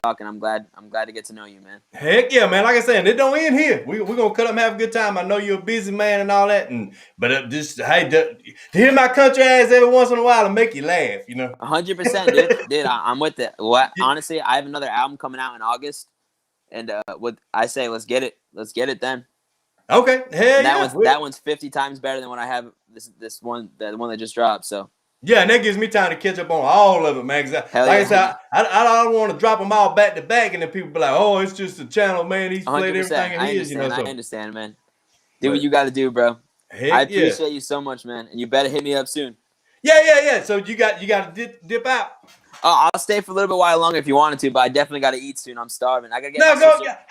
talk, and I'm glad to get to know you, man. Heck yeah, man. Like I said, it don't end here. We're gonna cut up and have a good time. I know you're a busy man and all that, but to hear my country ass every once in a while and make you laugh, you know. 100%, dude. I'm with it. Honestly, I have another album coming out in August, and I say let's get it then. Okay, that one's 50 times better than what I have this one, the one that just dropped. So. Yeah, and that gives me time to catch up on all of it, man. I said, I don't want to drop them all back to back, and then people be like, "Oh, it's just a channel, man. He's played everything it is." You know, I understand, man. Do what you got to do, bro. I appreciate you so much, man, and you better hit me up soon. Yeah. So you got to dip out. I'll stay for a little bit while longer if you wanted to, but I definitely got to eat soon. I'm starving. I gotta get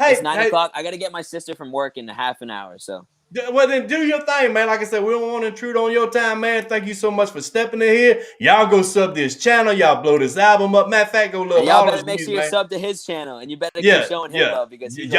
it's 9 o'clock. I gotta get my sister from work in half an hour, so. Well, then do your thing, man. Like I said, we don't want to intrude on your time, man. Thank you so much for stepping in here. Y'all go sub this channel. Y'all blow this album up. Matter of fact, go look. Y'all better make sure you sub to his channel, and you better keep showing him love because he's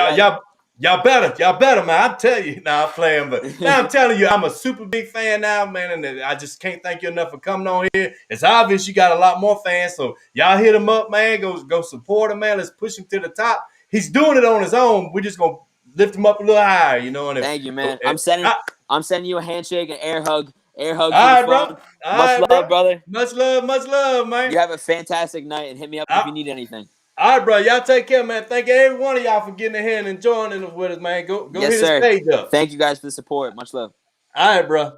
Y'all better, man. I'm telling you, nah, I'm playing, but now I'm telling you, I'm a super big fan now, man, and I just can't thank you enough for coming on here. It's obvious you got a lot more fans, so y'all hit him up, man. Go support him, man. Let's push him to the top. He's doing it on his own. We're just gonna lift him up a little higher, you know. And Thank you, man. and I'm sending you a handshake, an air hug all through the right, bro. phone. All Much right, love, bro. brother. Much love, man. You have a fantastic night, and hit me up if you need anything. All right, bro. Y'all take care, man. Thank every one of y'all for getting in here and enjoying it with us, man. Go Yes, hit sir. his page up. Thank you guys for the support. Much love. All right, bro.